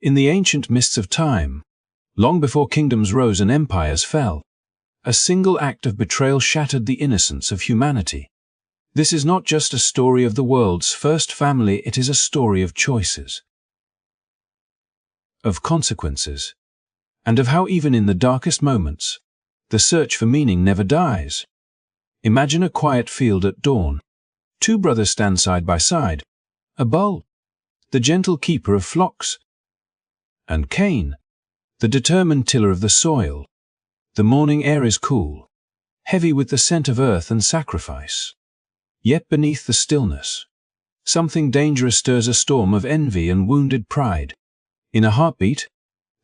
In the ancient mists of time, long before kingdoms rose and empires fell, a single act of betrayal shattered the innocence of humanity. This is not just a story of the world's first family, it is a story of choices, of consequences, and of how even in the darkest moments, the search for meaning never dies. Imagine a quiet field at dawn. Two brothers stand side by side. Abel, the gentle keeper of flocks, and Cain, the determined tiller of the soil. The morning air is cool, heavy with the scent of earth and sacrifice. Yet beneath the stillness, something dangerous stirs, a storm of envy and wounded pride. In a heartbeat,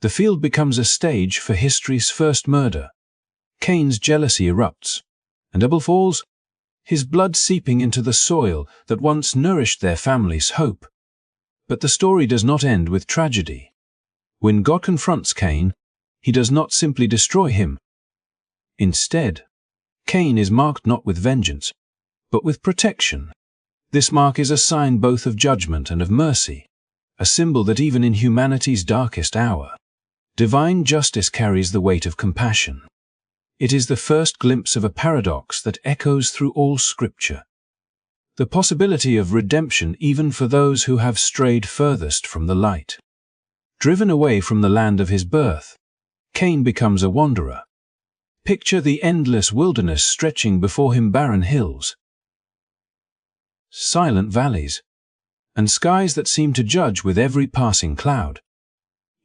the field becomes a stage for history's first murder. Cain's jealousy erupts, and Abel falls, his blood seeping into the soil that once nourished their family's hope. But the story does not end with tragedy. When God confronts Cain, he does not simply destroy him. Instead, Cain is marked not with vengeance, but with protection. This mark is a sign both of judgment and of mercy, a symbol that even in humanity's darkest hour, divine justice carries the weight of compassion. It is the first glimpse of a paradox that echoes through all Scripture. The possibility of redemption even for those who have strayed furthest from the light. Driven away from the land of his birth, Cain becomes a wanderer. Picture the endless wilderness stretching before him, barren hills, silent valleys, and skies that seem to judge with every passing cloud.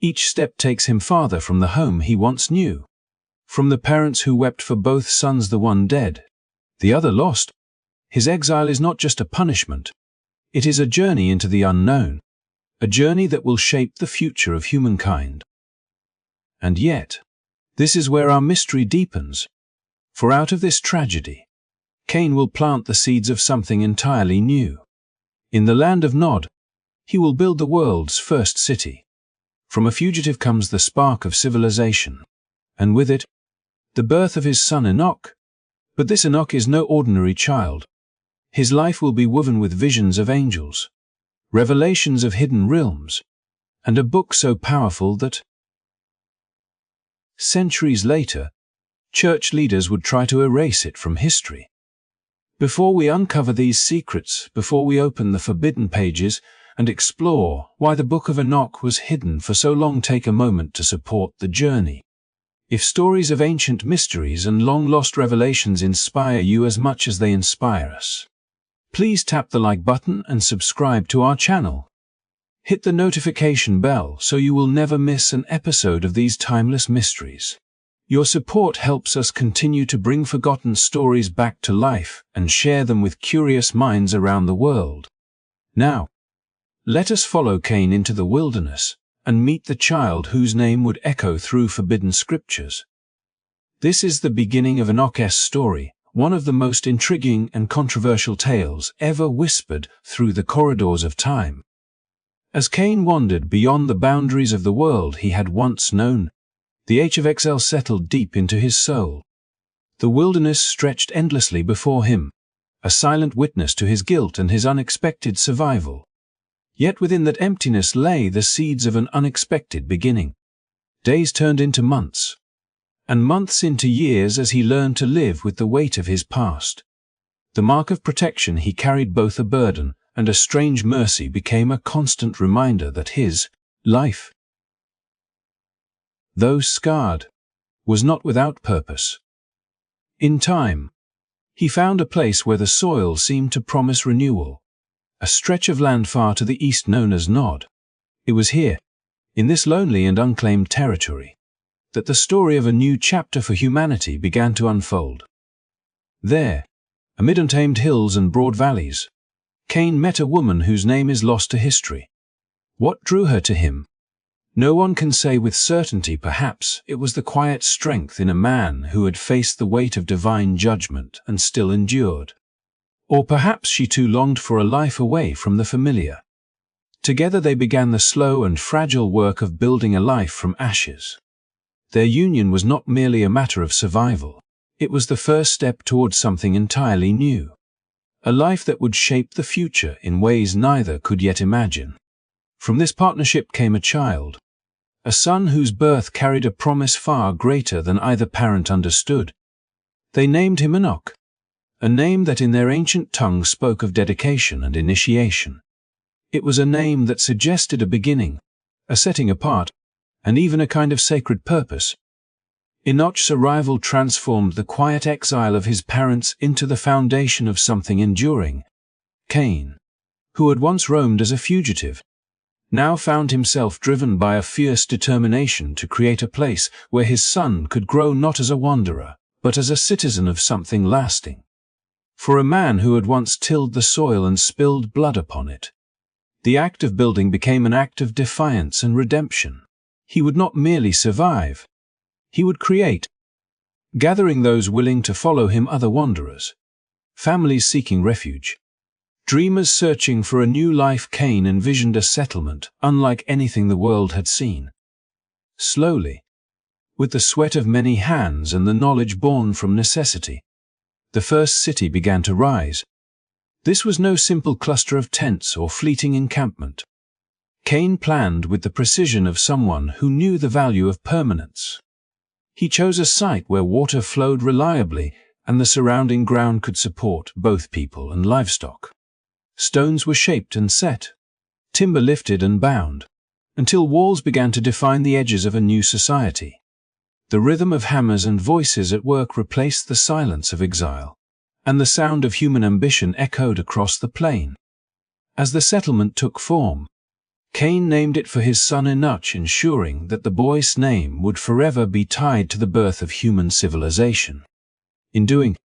Each step takes him farther from the home he once knew, from the parents who wept for both sons, the one dead, the other lost. His exile is not just a punishment, it is a journey into the unknown, a journey that will shape the future of humankind. And yet, this is where our mystery deepens, for out of this tragedy, Cain will plant the seeds of something entirely new. In the land of Nod, he will build the world's first city. From a fugitive comes the spark of civilization, and with it, the birth of his son Enoch. But this Enoch is no ordinary child. His life will be woven with visions of angels, revelations of hidden realms, and a book so powerful that, centuries later, church leaders would try to erase it from history. Before we uncover these secrets, before we open the forbidden pages and explore why the Book of Enoch was hidden for so long, take a moment to support the journey. If stories of ancient mysteries and long-lost revelations inspire you as much as they inspire us, please tap the like button and subscribe to our channel. Hit the notification bell so you will never miss an episode of these timeless mysteries. Your support helps us continue to bring forgotten stories back to life and share them with curious minds around the world. Now, let us follow Cain into the wilderness and meet the child whose name would echo through forbidden scriptures. This is the beginning of Enoch's story, one of the most intriguing and controversial tales ever whispered through the corridors of time. As Cain wandered beyond the boundaries of the world he had once known, the H of Exile settled deep into his soul. The wilderness stretched endlessly before him, a silent witness to his guilt and his unexpected survival. Yet within that emptiness lay the seeds of an unexpected beginning. Days turned into months, and months into years as he learned to live with the weight of his past. The mark of protection he carried, both a burden and a strange mercy, became a constant reminder that his life, though scarred, was not without purpose. In time, he found a place where the soil seemed to promise renewal, a stretch of land far to the east known as Nod. It was here, in this lonely and unclaimed territory, that the story of a new chapter for humanity began to unfold. There, amid untamed hills and broad valleys, Cain met a woman whose name is lost to history. What drew her to him? No one can say with certainty. Perhaps it was the quiet strength in a man who had faced the weight of divine judgment and still endured. Or perhaps she too longed for a life away from the familiar. Together they began the slow and fragile work of building a life from ashes. Their union was not merely a matter of survival. It was the first step towards something entirely new. A life that would shape the future in ways neither could yet imagine. From this partnership came a child, a son whose birth carried a promise far greater than either parent understood. They named him Enoch, a name that in their ancient tongue spoke of dedication and initiation. It was a name that suggested a beginning, a setting apart, and even a kind of sacred purpose. Enoch's arrival transformed the quiet exile of his parents into the foundation of something enduring. Cain, who had once roamed as a fugitive, now found himself driven by a fierce determination to create a place where his son could grow not as a wanderer, but as a citizen of something lasting. For a man who had once tilled the soil and spilled blood upon it, the act of building became an act of defiance and redemption. He would not merely survive, he would create, gathering those willing to follow him, other wanderers, families seeking refuge, dreamers searching for a new life. Cain envisioned a settlement unlike anything the world had seen. Slowly, with the sweat of many hands and the knowledge born from necessity, the first city began to rise. This was no simple cluster of tents or fleeting encampment. Cain planned with the precision of someone who knew the value of permanence. He chose a site where water flowed reliably and the surrounding ground could support both people and livestock. Stones were shaped and set, timber lifted and bound, until walls began to define the edges of a new society. The rhythm of hammers and voices at work replaced the silence of exile, and the sound of human ambition echoed across the plain. As the settlement took form, Cain named it for his son Enoch, ensuring that the boy's name would forever be tied to the birth of human civilization. In doing,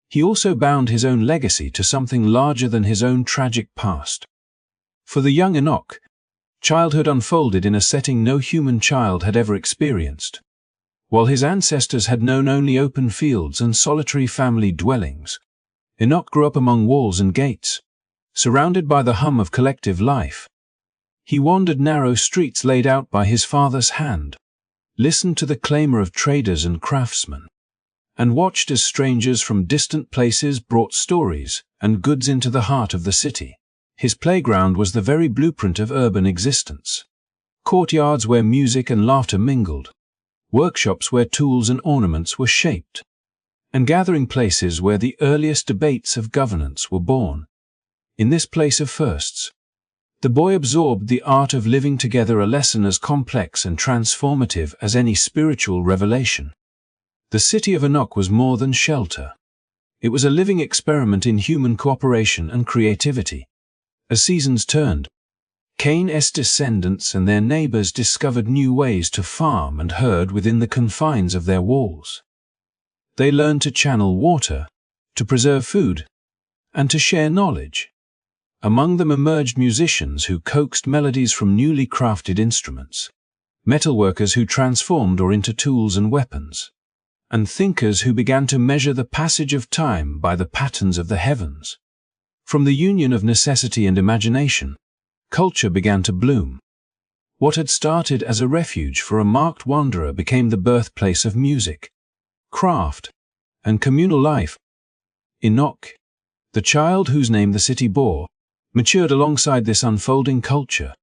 he also bound his own legacy to something larger than his own tragic past. For the young Enoch, childhood unfolded in a setting no human child had ever experienced. While his ancestors had known only open fields and solitary family dwellings, Enoch grew up among walls and gates, surrounded by the hum of collective life. He wandered narrow streets laid out by his father's hand, listened to the clamor of traders and craftsmen, and watched as strangers from distant places brought stories and goods into the heart of the city. His playground was the very blueprint of urban existence. Courtyards where music and laughter mingled, workshops where tools and ornaments were shaped, and gathering places where the earliest debates of governance were born. In this place of firsts, the boy absorbed the art of living together, a lesson as complex and transformative as any spiritual revelation. The city of Enoch was more than shelter. It was a living experiment in human cooperation and creativity. As seasons turned, Cain's descendants and their neighbors discovered new ways to farm and herd within the confines of their walls. They learned to channel water, to preserve food, and to share knowledge. Among them emerged musicians who coaxed melodies from newly crafted instruments, metalworkers who transformed ore into tools and weapons, and thinkers who began to measure the passage of time by the patterns of the heavens. From the union of necessity and imagination, culture began to bloom. What had started as a refuge for a marked wanderer became the birthplace of music, craft, and communal life. Enoch, the child whose name the city bore, matured alongside this unfolding culture.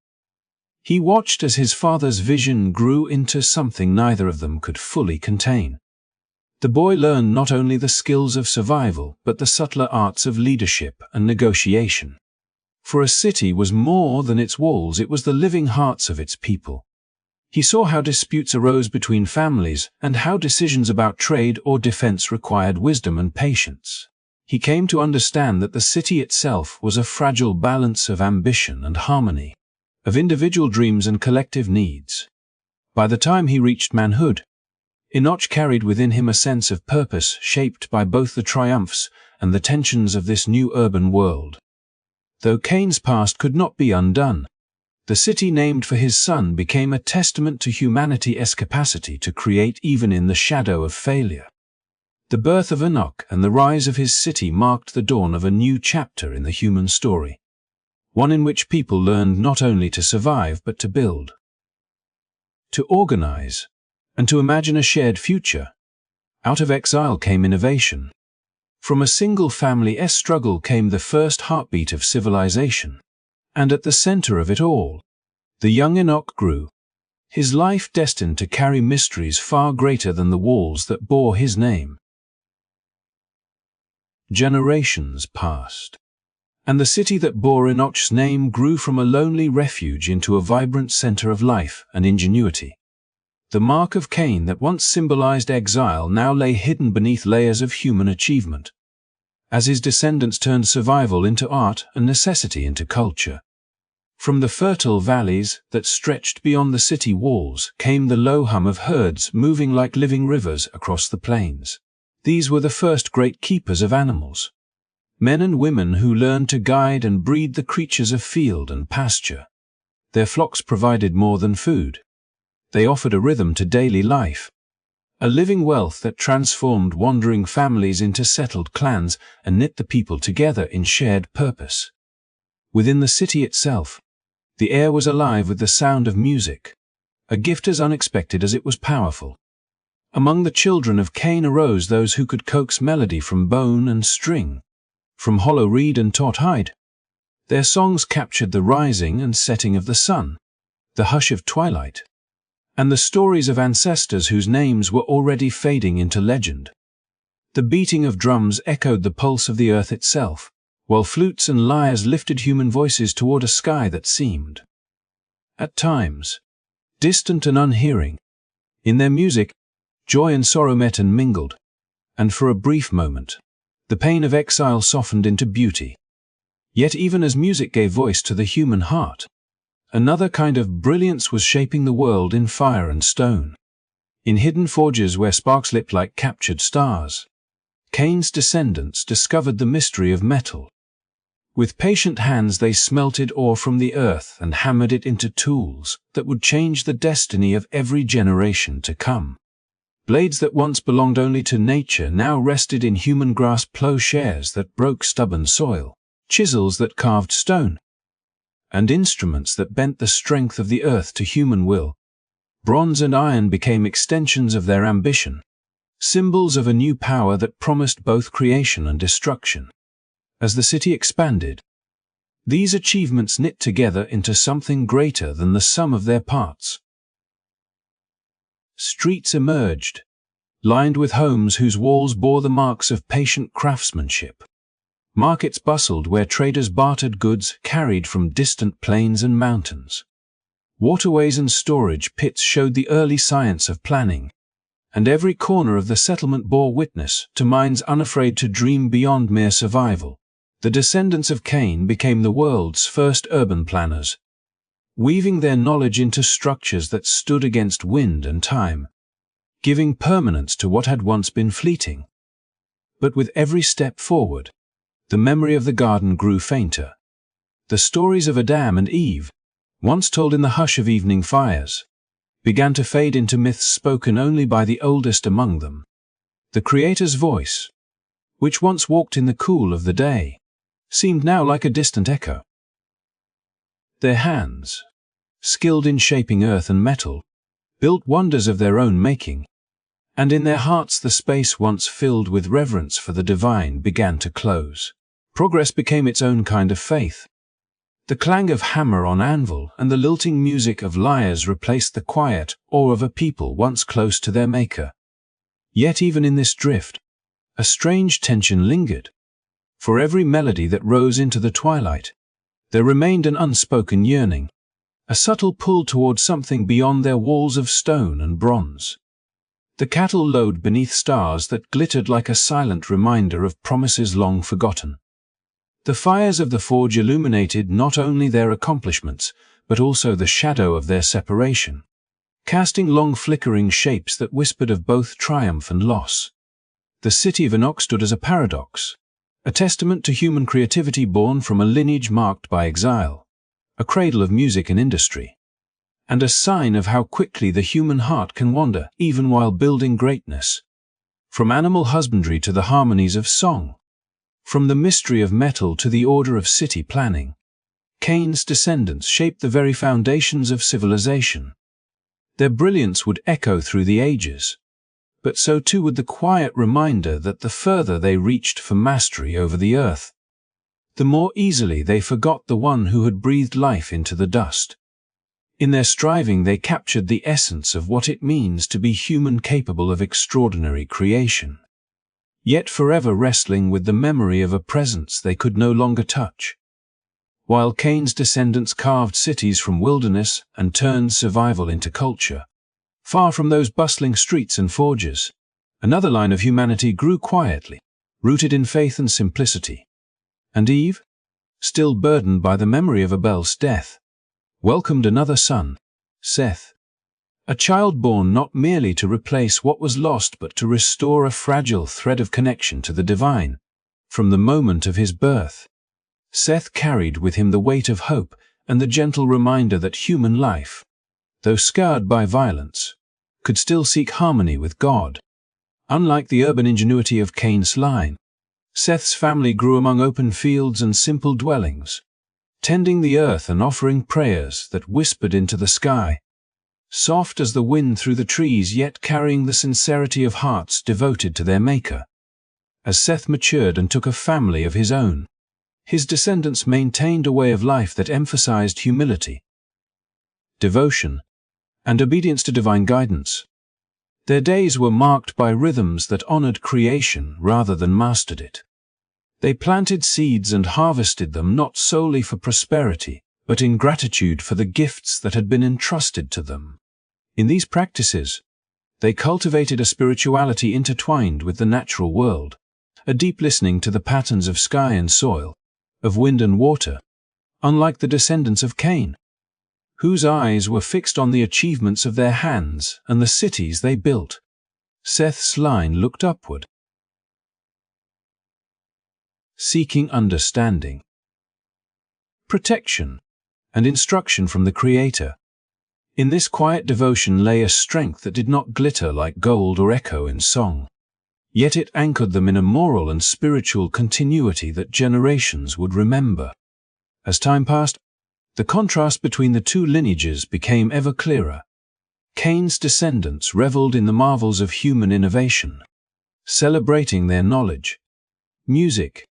He watched as his father's vision grew into something neither of them could fully contain. The boy learned not only the skills of survival, but the subtler arts of leadership and negotiation. For a city was more than its walls, it was the living hearts of its people. He saw how disputes arose between families and how decisions about trade or defense required wisdom and patience. He came to understand that the city itself was a fragile balance of ambition and harmony, of individual dreams and collective needs. By the time he reached manhood, Enoch carried within him a sense of purpose shaped by both the triumphs and the tensions of this new urban world. Though Cain's past could not be undone, the city named for his son became a testament to humanity's capacity to create even in the shadow of failure. The birth of Enoch and the rise of his city marked the dawn of a new chapter in the human story, one in which people learned not only to survive but to build, to organize, and to imagine a shared future. Out of exile came innovation. From a single family's struggle came the first heartbeat of civilization. And at the center of it all, The young Enoch grew, his life destined to carry mysteries far greater than the walls that bore his name. Generations passed, and the city that bore Enoch's name grew from a lonely refuge into a vibrant center of life and ingenuity. The mark of Cain that once symbolized exile now lay hidden beneath layers of human achievement, as his descendants turned survival into art and necessity into culture. From the fertile valleys that stretched beyond the city walls came the low hum of herds moving like living rivers across the plains. These were the first great keepers of animals, men and women who learned to guide and breed the creatures of field and pasture. Their flocks provided more than food. They offered a rhythm to daily life, a living wealth that transformed wandering families into settled clans and knit the people together in shared purpose. Within the city itself, the air was alive with the sound of music, a gift as unexpected as it was powerful. Among the children of Cain arose those who could coax melody from bone and string, from hollow reed and taut hide. Their songs captured the rising and setting of the sun, the hush of twilight, and the stories of ancestors whose names were already fading into legend. The beating of drums echoed the pulse of the earth itself, while flutes and lyres lifted human voices toward a sky that seemed, at times, distant and unhearing. In their music, joy and sorrow met and mingled, and for a brief moment, the pain of exile softened into beauty. Yet even as music gave voice to the human heart, another kind of brilliance was shaping the world in fire and stone. In hidden forges where sparks leapt like captured stars, Cain's descendants discovered the mystery of metal. With patient hands they smelted ore from the earth and hammered it into tools that would change the destiny of every generation to come. Blades that once belonged only to nature now rested in human-grasped plowshares that broke stubborn soil, chisels that carved stone, and instruments that bent the strength of the earth to human will. Bronze and iron became extensions of their ambition, symbols of a new power that promised both creation and destruction. As the city expanded, these achievements knit together into something greater than the sum of their parts. Streets emerged, lined with homes whose walls bore the marks of patient craftsmanship. Markets bustled where traders bartered goods carried from distant plains and mountains. Waterways and storage pits showed the early science of planning, and every corner of the settlement bore witness to minds unafraid to dream beyond mere survival. The descendants of Cain became the world's first urban planners, weaving their knowledge into structures that stood against wind and time, giving permanence to what had once been fleeting. But with every step forward, the memory of the garden grew fainter. The stories of Adam and Eve, once told in the hush of evening fires, began to fade into myths spoken only by the oldest among them. The Creator's voice, which once walked in the cool of the day, seemed now like a distant echo. Their hands, skilled in shaping earth and metal, built wonders of their own making, and in their hearts the space once filled with reverence for the divine began to close. Progress became its own kind of faith. The clang of hammer on anvil and the lilting music of lyres replaced the quiet awe of a people once close to their maker. Yet even in this drift, a strange tension lingered. For every melody that rose into the twilight, there remained an unspoken yearning, a subtle pull toward something beyond their walls of stone and bronze. The cattle lowed beneath stars that glittered like a silent reminder of promises long forgotten. The fires of the forge illuminated not only their accomplishments, but also the shadow of their separation, casting long flickering shapes that whispered of both triumph and loss. The city of Enoch stood as a paradox, a testament to human creativity born from a lineage marked by exile, a cradle of music and industry, and a sign of how quickly the human heart can wander even while building greatness. From animal husbandry to the harmonies of song, from the mystery of metal to the order of city planning, Cain's descendants shaped the very foundations of civilization. Their brilliance would echo through the ages, but so too would the quiet reminder that the further they reached for mastery over the earth, the more easily they forgot the one who had breathed life into the dust. In their striving, they captured the essence of what it means to be human, capable of extraordinary creation, yet forever wrestling with the memory of a presence they could no longer touch. While Cain's descendants carved cities from wilderness and turned survival into culture, far from those bustling streets and forges, another line of humanity grew quietly, rooted in faith and simplicity. And Eve, still burdened by the memory of Abel's death, welcomed another son, Seth, a child born not merely to replace what was lost but to restore a fragile thread of connection to the divine. From the moment of his birth, Seth carried with him the weight of hope and the gentle reminder that human life, though scarred by violence, could still seek harmony with God. Unlike the urban ingenuity of Cain's line, Seth's family grew among open fields and simple dwellings, tending the earth and offering prayers that whispered into the sky, soft as the wind through the trees, yet carrying the sincerity of hearts devoted to their Maker. As Seth matured and took a family of his own, his descendants maintained a way of life that emphasized humility, devotion, and obedience to divine guidance. Their days were marked by rhythms that honored creation rather than mastered it. They planted seeds and harvested them not solely for prosperity, but in gratitude for the gifts that had been entrusted to them. In these practices, they cultivated a spirituality intertwined with the natural world, a deep listening to the patterns of sky and soil, of wind and water, unlike the descendants of Cain, whose eyes were fixed on the achievements of their hands and the cities they built. Seth's line looked upward, seeking understanding, protection, and instruction from the Creator. In this quiet devotion lay a strength that did not glitter like gold or echo in song, yet it anchored them in a moral and spiritual continuity that generations would remember. As time passed, the contrast between the two lineages became ever clearer. Cain's descendants reveled in the marvels of human innovation, celebrating their knowledge, music,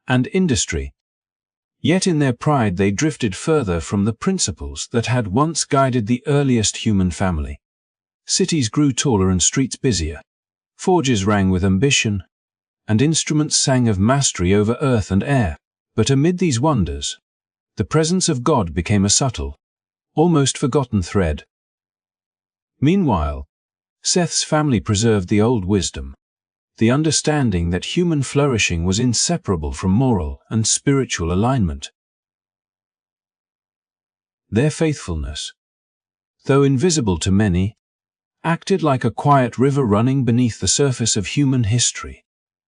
and industry. Yet in their pride they drifted further from the principles that had once guided the earliest human family. Cities grew taller and streets busier, forges rang with ambition, and instruments sang of mastery over earth and air. But amid these wonders, the presence of God became a subtle, almost forgotten thread. Meanwhile, Seth's family preserved the old wisdom, the understanding that human flourishing was inseparable from moral and spiritual alignment. Their faithfulness, though invisible to many, acted like a quiet river running beneath the surface of human history,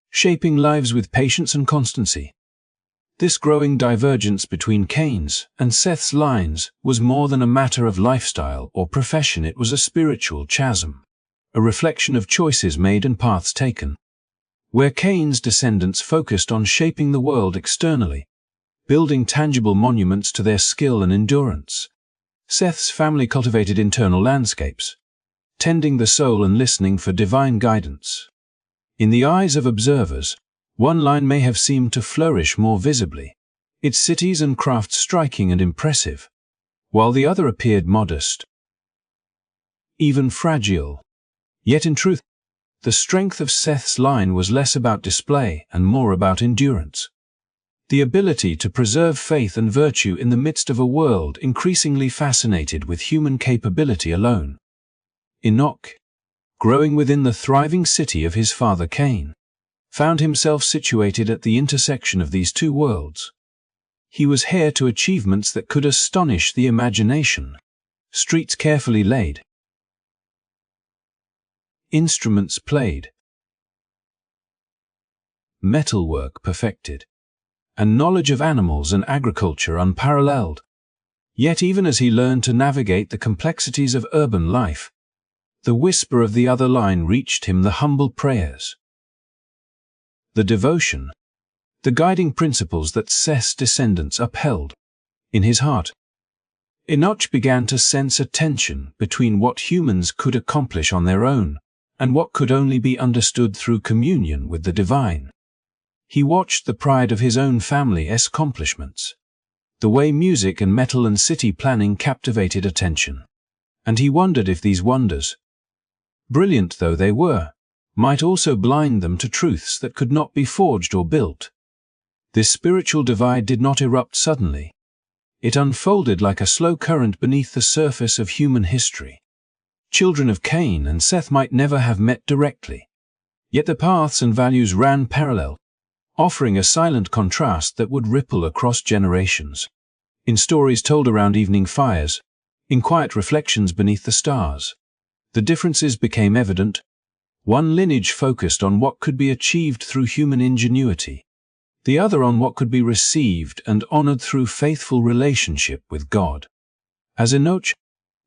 shaping lives with patience and constancy. This growing divergence between Cain's and Seth's lines was more than a matter of lifestyle or profession. It was a spiritual chasm, a reflection of choices made and paths taken. Where Cain's descendants focused on shaping the world externally, building tangible monuments to their skill and endurance, Seth's family cultivated internal landscapes, tending the soul and listening for divine guidance. In the eyes of observers, one line may have seemed to flourish more visibly, its cities and crafts striking and impressive, while the other appeared modest, even fragile. Yet in truth, the strength of Seth's line was less about display and more about endurance. The ability to preserve faith and virtue in the midst of a world increasingly fascinated with human capability alone. Enoch, growing within the thriving city of his father Cain, found himself situated at the intersection of these two worlds. He was heir to achievements that could astonish the imagination: streets carefully laid, instruments played, metalwork perfected, and knowledge of animals and agriculture unparalleled. Yet even as he learned to navigate the complexities of urban life, the whisper of the other line reached him: the humble prayers, the devotion, the guiding principles that Seth's descendants upheld. In his heart, Enoch began to sense a tension between what humans could accomplish on their own and what could only be understood through communion with the divine. He watched the pride of his own family's accomplishments, The way music and metal and city planning captivated attention. And he wondered if these wonders, brilliant though they were, might also blind them to truths that could not be forged or built. This spiritual divide did not erupt suddenly. It unfolded like a slow current beneath the surface of human history. Children of Cain and Seth might never have met directly, yet the paths and values ran parallel, offering a silent contrast that would ripple across generations. In stories told around evening fires, in quiet reflections beneath the stars, the differences became evident. One lineage focused on what could be achieved through human ingenuity, the other on what could be received and honored through faithful relationship with God. As Enoch,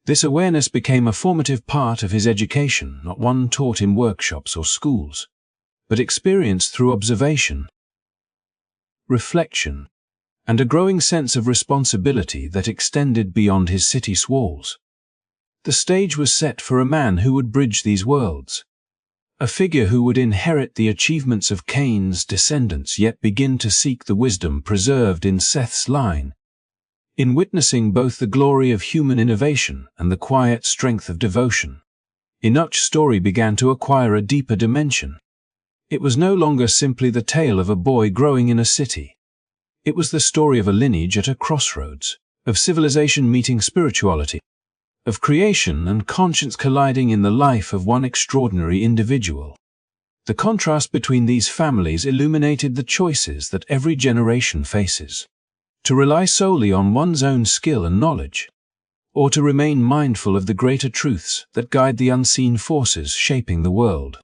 this awareness became a formative part of his education, not one taught in workshops or schools, but experienced through observation, reflection, and a growing sense of responsibility that extended beyond his city's walls. The stage was set for a man who would bridge these worlds, a figure who would inherit the achievements of Cain's descendants yet begin to seek the wisdom preserved in Seth's line. In witnessing both the glory of human innovation and the quiet strength of devotion, Enoch's story began to acquire a deeper dimension. It was no longer simply the tale of a boy growing in a city. It was the story of a lineage at a crossroads, of civilization meeting spirituality, of creation and conscience colliding in the life of one extraordinary individual. The contrast between these families illuminated the choices that every generation faces: to rely solely on one's own skill and knowledge, or to remain mindful of the greater truths that guide the unseen forces shaping the world.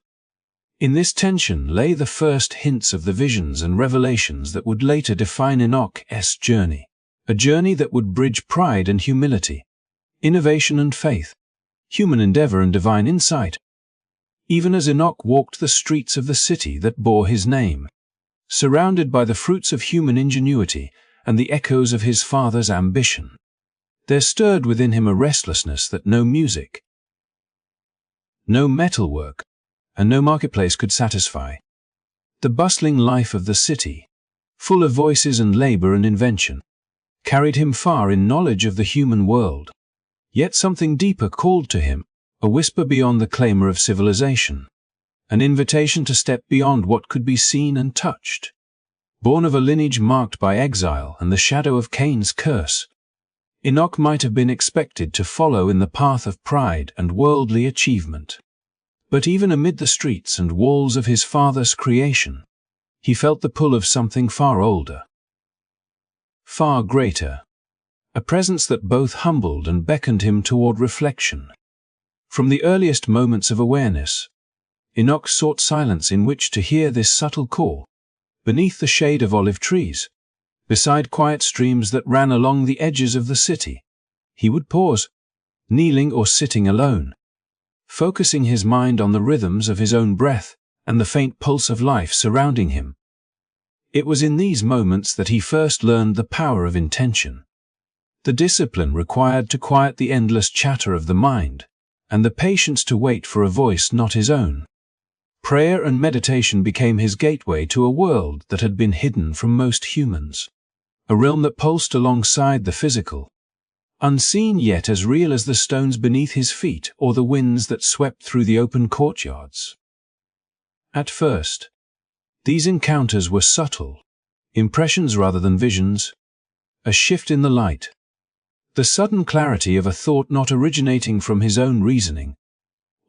In this tension lay the first hints of the visions and revelations that would later define Enoch's journey, a journey that would bridge pride and humility, innovation and faith, human endeavor and divine insight. Even as Enoch walked the streets of the city that bore his name, surrounded by the fruits of human ingenuity and the echoes of his father's ambition, there stirred within him a restlessness that no music, no metalwork, and no marketplace could satisfy. The bustling life of the city, full of voices and labor and invention, carried him far in knowledge of the human world. Yet something deeper called to him, a whisper beyond the clamor of civilization, an invitation to step beyond what could be seen and touched. Born of a lineage marked by exile and the shadow of Cain's curse, Enoch might have been expected to follow in the path of pride and worldly achievement. But even amid the streets and walls of his father's creation, he felt the pull of something far older, far greater, a presence that both humbled and beckoned him toward reflection. From the earliest moments of awareness, Enoch sought silence in which to hear this subtle call. Beneath the shade of olive trees, beside quiet streams that ran along the edges of the city, he would pause, kneeling or sitting alone, focusing his mind on the rhythms of his own breath and the faint pulse of life surrounding him. It was in these moments that he first learned the power of intention, the discipline required to quiet the endless chatter of the mind, and the patience to wait for a voice not his own. Prayer and meditation became his gateway to a world that had been hidden from most humans, a realm that pulsed alongside the physical, unseen yet as real as the stones beneath his feet or the winds that swept through the open courtyards. At first, these encounters were subtle, impressions rather than visions, a shift in the light, the sudden clarity of a thought not originating from his own reasoning,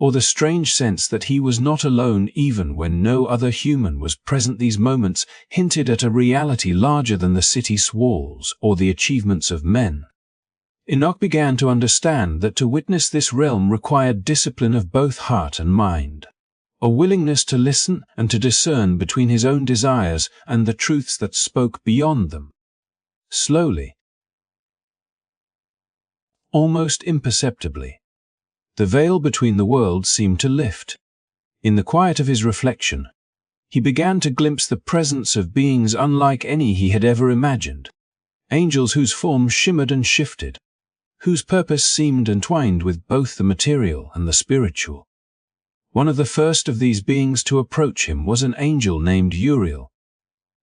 or the strange sense that he was not alone even when no other human was present. These moments hinted at a reality larger than the city's walls or the achievements of men. Enoch began to understand that to witness this realm required discipline of both heart and mind, a willingness to listen and to discern between his own desires and the truths that spoke beyond them. Slowly, almost imperceptibly, the veil between the worlds seemed to lift. In the quiet of his reflection, he began to glimpse the presence of beings unlike any he had ever imagined, angels whose forms shimmered and shifted, whose purpose seemed entwined with both the material and the spiritual. One of the first of these beings to approach him was an angel named Uriel,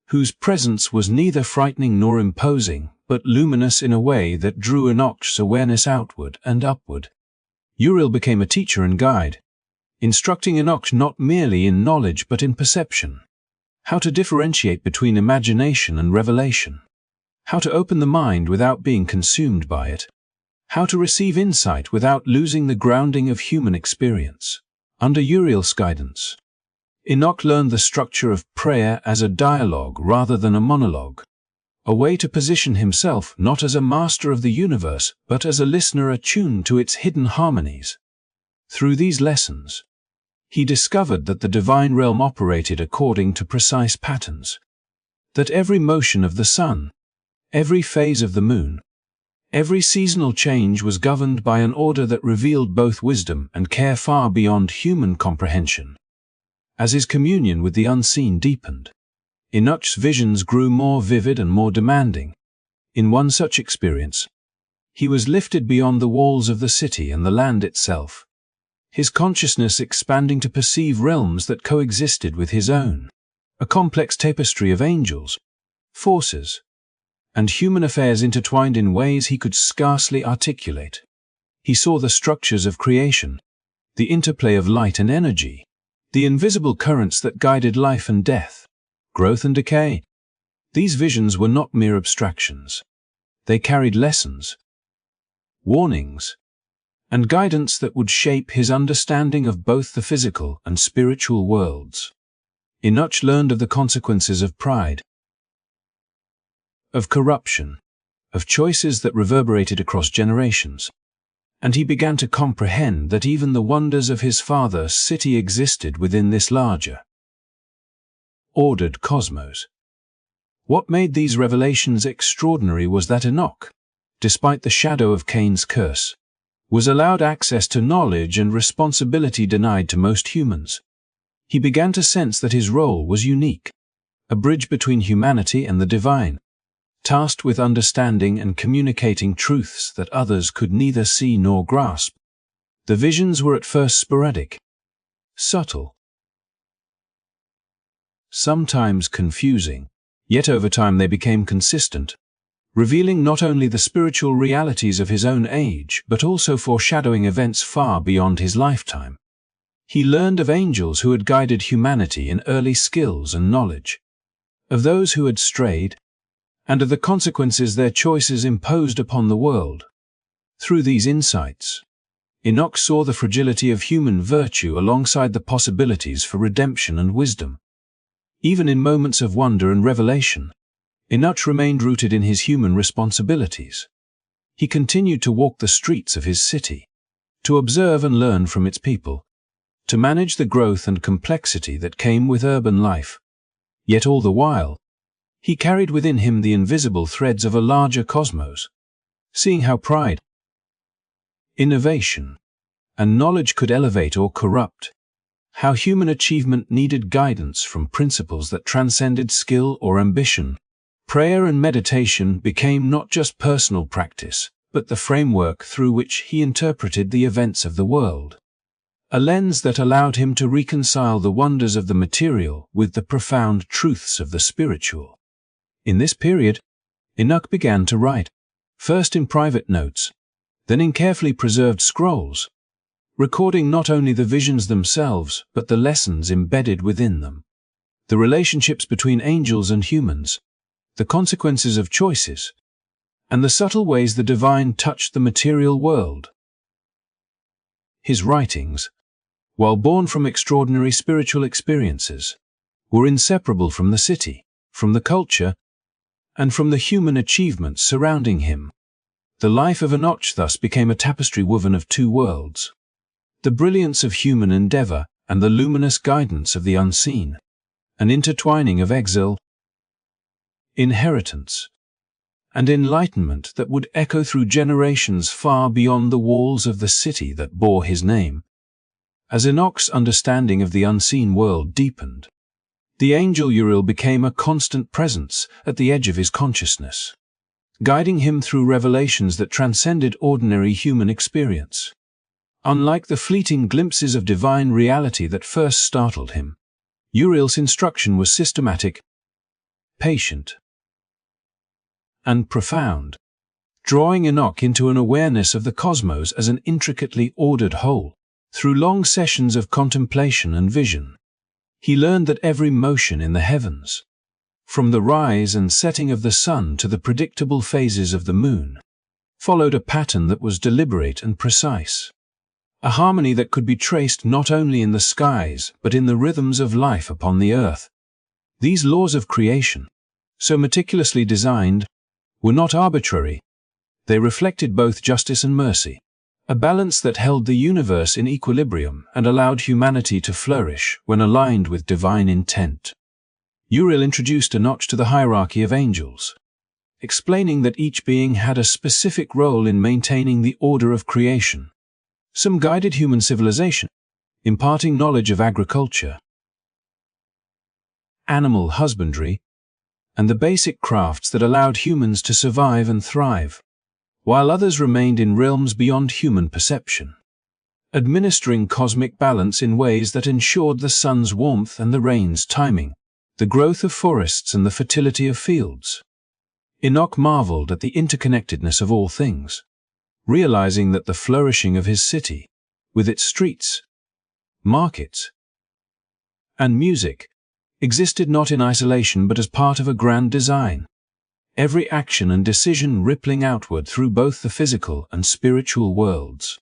whose presence was neither frightening nor imposing, but luminous in a way that drew Enoch's awareness outward and upward. Uriel became a teacher and guide, instructing Enoch not merely in knowledge but in perception, how to differentiate between imagination and revelation, how to open the mind without being consumed by it, how to receive insight without losing the grounding of human experience. Under Uriel's guidance, Enoch learned the structure of prayer as a dialogue rather than a monologue, a way to position himself not as a master of the universe but as a listener attuned to its hidden harmonies. Through these lessons, he discovered that the divine realm operated according to precise patterns, that every motion of the sun, every phase of the moon, every seasonal change was governed by an order that revealed both wisdom and care far beyond human comprehension. As his communion with the unseen deepened, Enoch's visions grew more vivid and more demanding. In one such experience, he was lifted beyond the walls of the city and the land itself, his consciousness expanding to perceive realms that coexisted with his own, a complex tapestry of angels, forces, and human affairs intertwined in ways he could scarcely articulate. He saw the structures of creation, the interplay of light and energy, the invisible currents that guided life and death, growth and decay. These visions were not mere abstractions. They carried lessons, warnings, and guidance that would shape his understanding of both the physical and spiritual worlds. Enoch learned of the consequences of pride, of corruption, of choices that reverberated across generations, and he began to comprehend that even the wonders of his father's city existed within this larger, ordered cosmos. What made these revelations extraordinary was that Enoch, despite the shadow of Cain's curse, was allowed access to knowledge and responsibility denied to most humans. He began to sense that his role was unique, a bridge between humanity and the divine, tasked with understanding and communicating truths that others could neither see nor grasp. The visions were at first sporadic, subtle, sometimes confusing, yet over time they became consistent, revealing not only the spiritual realities of his own age but also foreshadowing events far beyond his lifetime. He learned of angels who had guided humanity in early skills and knowledge, of those who had strayed, and of the consequences their choices imposed upon the world. Through these insights, Enoch saw the fragility of human virtue alongside the possibilities for redemption and wisdom. Even in moments of wonder and revelation, Enoch remained rooted in his human responsibilities. He continued to walk the streets of his city, to observe and learn from its people, to manage the growth and complexity that came with urban life. Yet all the while, he carried within him the invisible threads of a larger cosmos, seeing how pride, innovation, and knowledge could elevate or corrupt, how human achievement needed guidance from principles that transcended skill or ambition. Prayer and meditation became not just personal practice, but the framework through which he interpreted the events of the world, a lens that allowed him to reconcile the wonders of the material with the profound truths of the spiritual. In this period, Enoch began to write, first in private notes, then in carefully preserved scrolls, recording not only the visions themselves but the lessons embedded within them, the relationships between angels and humans, the consequences of choices, and the subtle ways the divine touched the material world. His writings, while born from extraordinary spiritual experiences, were inseparable from the city, from the culture, and from the human achievements surrounding him. The life of Enoch thus became a tapestry woven of two worlds, the brilliance of human endeavor and the luminous guidance of the unseen, an intertwining of exile, inheritance, and enlightenment that would echo through generations far beyond the walls of the city that bore his name. As Enoch's understanding of the unseen world deepened, the angel Uriel became a constant presence at the edge of his consciousness, guiding him through revelations that transcended ordinary human experience. Unlike the fleeting glimpses of divine reality that first startled him, Uriel's instruction was systematic, patient, and profound, drawing Enoch into an awareness of the cosmos as an intricately ordered whole. Through long sessions of contemplation and vision, he learned that every motion in the heavens, from the rise and setting of the sun to the predictable phases of the moon, followed a pattern that was deliberate and precise, a harmony that could be traced not only in the skies but in the rhythms of life upon the earth. These laws of creation, so meticulously designed, were not arbitrary. They reflected both justice and mercy, a balance that held the universe in equilibrium and allowed humanity to flourish when aligned with divine intent. Uriel introduced Enoch to the hierarchy of angels, explaining that each being had a specific role in maintaining the order of creation. Some guided human civilization, imparting knowledge of agriculture, animal husbandry, and the basic crafts that allowed humans to survive and thrive, while others remained in realms beyond human perception, administering cosmic balance in ways that ensured the sun's warmth and the rain's timing, the growth of forests and the fertility of fields. Enoch marveled at the interconnectedness of all things, realizing that the flourishing of his city, with its streets, markets, and music, existed not in isolation but as part of a grand design, every action and decision rippling outward through both the physical and spiritual worlds.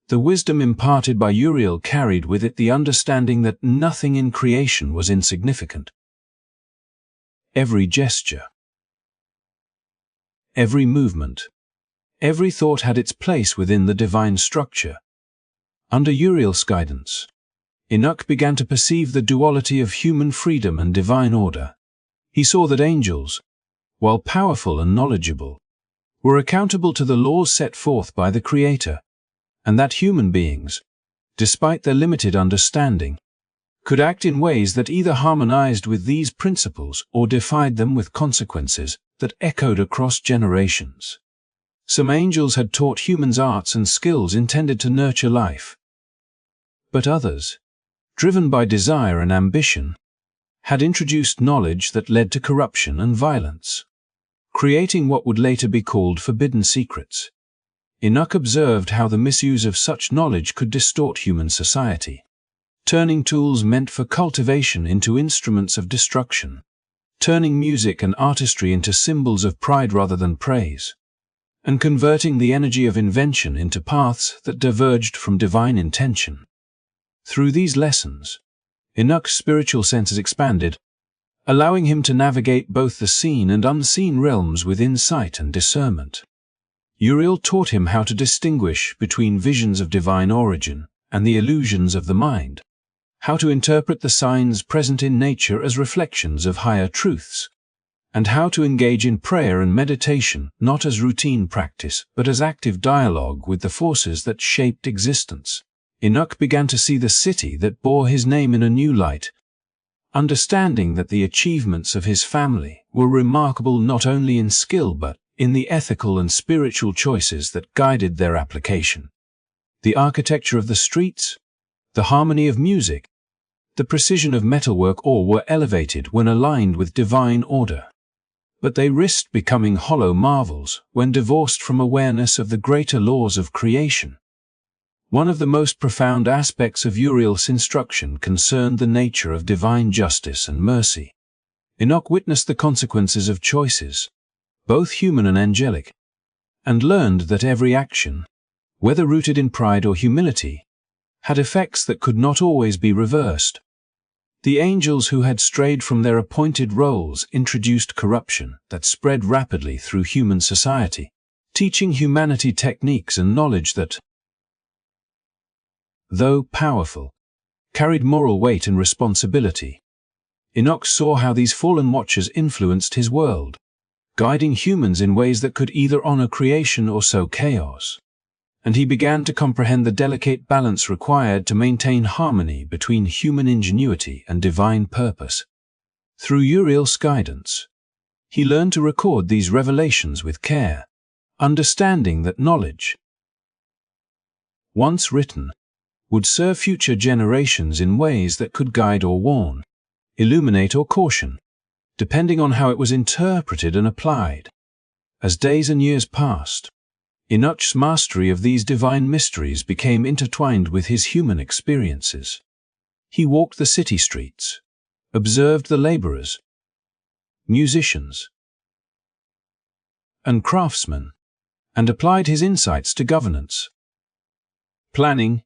The wisdom imparted by Uriel carried with it the understanding that nothing in creation was insignificant. Every gesture, every movement, every thought had its place within the divine structure. Under Uriel's guidance, Enoch began to perceive the duality of human freedom and divine order. He saw that angels, while powerful and knowledgeable, were accountable to the laws set forth by the Creator, and that human beings, despite their limited understanding, could act in ways that either harmonized with these principles or defied them with consequences that echoed across generations. Some angels had taught humans arts and skills intended to nurture life, but others, driven by desire and ambition, had introduced knowledge that led to corruption and violence, creating what would later be called forbidden secrets. Enoch observed how the misuse of such knowledge could distort human society, turning tools meant for cultivation into instruments of destruction, turning music and artistry into symbols of pride rather than praise, and converting the energy of invention into paths that diverged from divine intention. Through these lessons, Enoch's spiritual senses expanded, allowing him to navigate both the seen and unseen realms with insight and discernment. Uriel taught him how to distinguish between visions of divine origin and the illusions of the mind, how to interpret the signs present in nature as reflections of higher truths, and how to engage in prayer and meditation not as routine practice but as active dialogue with the forces that shaped existence. Enoch began to see the city that bore his name in a new light, understanding that the achievements of his family were remarkable not only in skill but in the ethical and spiritual choices that guided their application. The architecture of the streets, the harmony of music, the precision of metalwork all were elevated when aligned with divine order, but they risked becoming hollow marvels when divorced from awareness of the greater laws of creation. One of the most profound aspects of Uriel's instruction concerned the nature of divine justice and mercy. Enoch witnessed the consequences of choices, both human and angelic, and learned that every action, whether rooted in pride or humility, had effects that could not always be reversed. The angels who had strayed from their appointed roles introduced corruption that spread rapidly through human society, teaching humanity techniques and knowledge that, though powerful, carried moral weight and responsibility. Enoch saw how these fallen watchers influenced his world, guiding humans in ways that could either honor creation or sow chaos. And he began to comprehend the delicate balance required to maintain harmony between human ingenuity and divine purpose. Through Uriel's guidance, he learned to record these revelations with care, understanding that knowledge, once written, would serve future generations in ways that could guide or warn, illuminate or caution, depending on how it was interpreted and applied. As days and years passed, Enoch's mastery of these divine mysteries became intertwined with his human experiences. He walked the city streets, observed the laborers, musicians, and craftsmen, and applied his insights to governance, planning,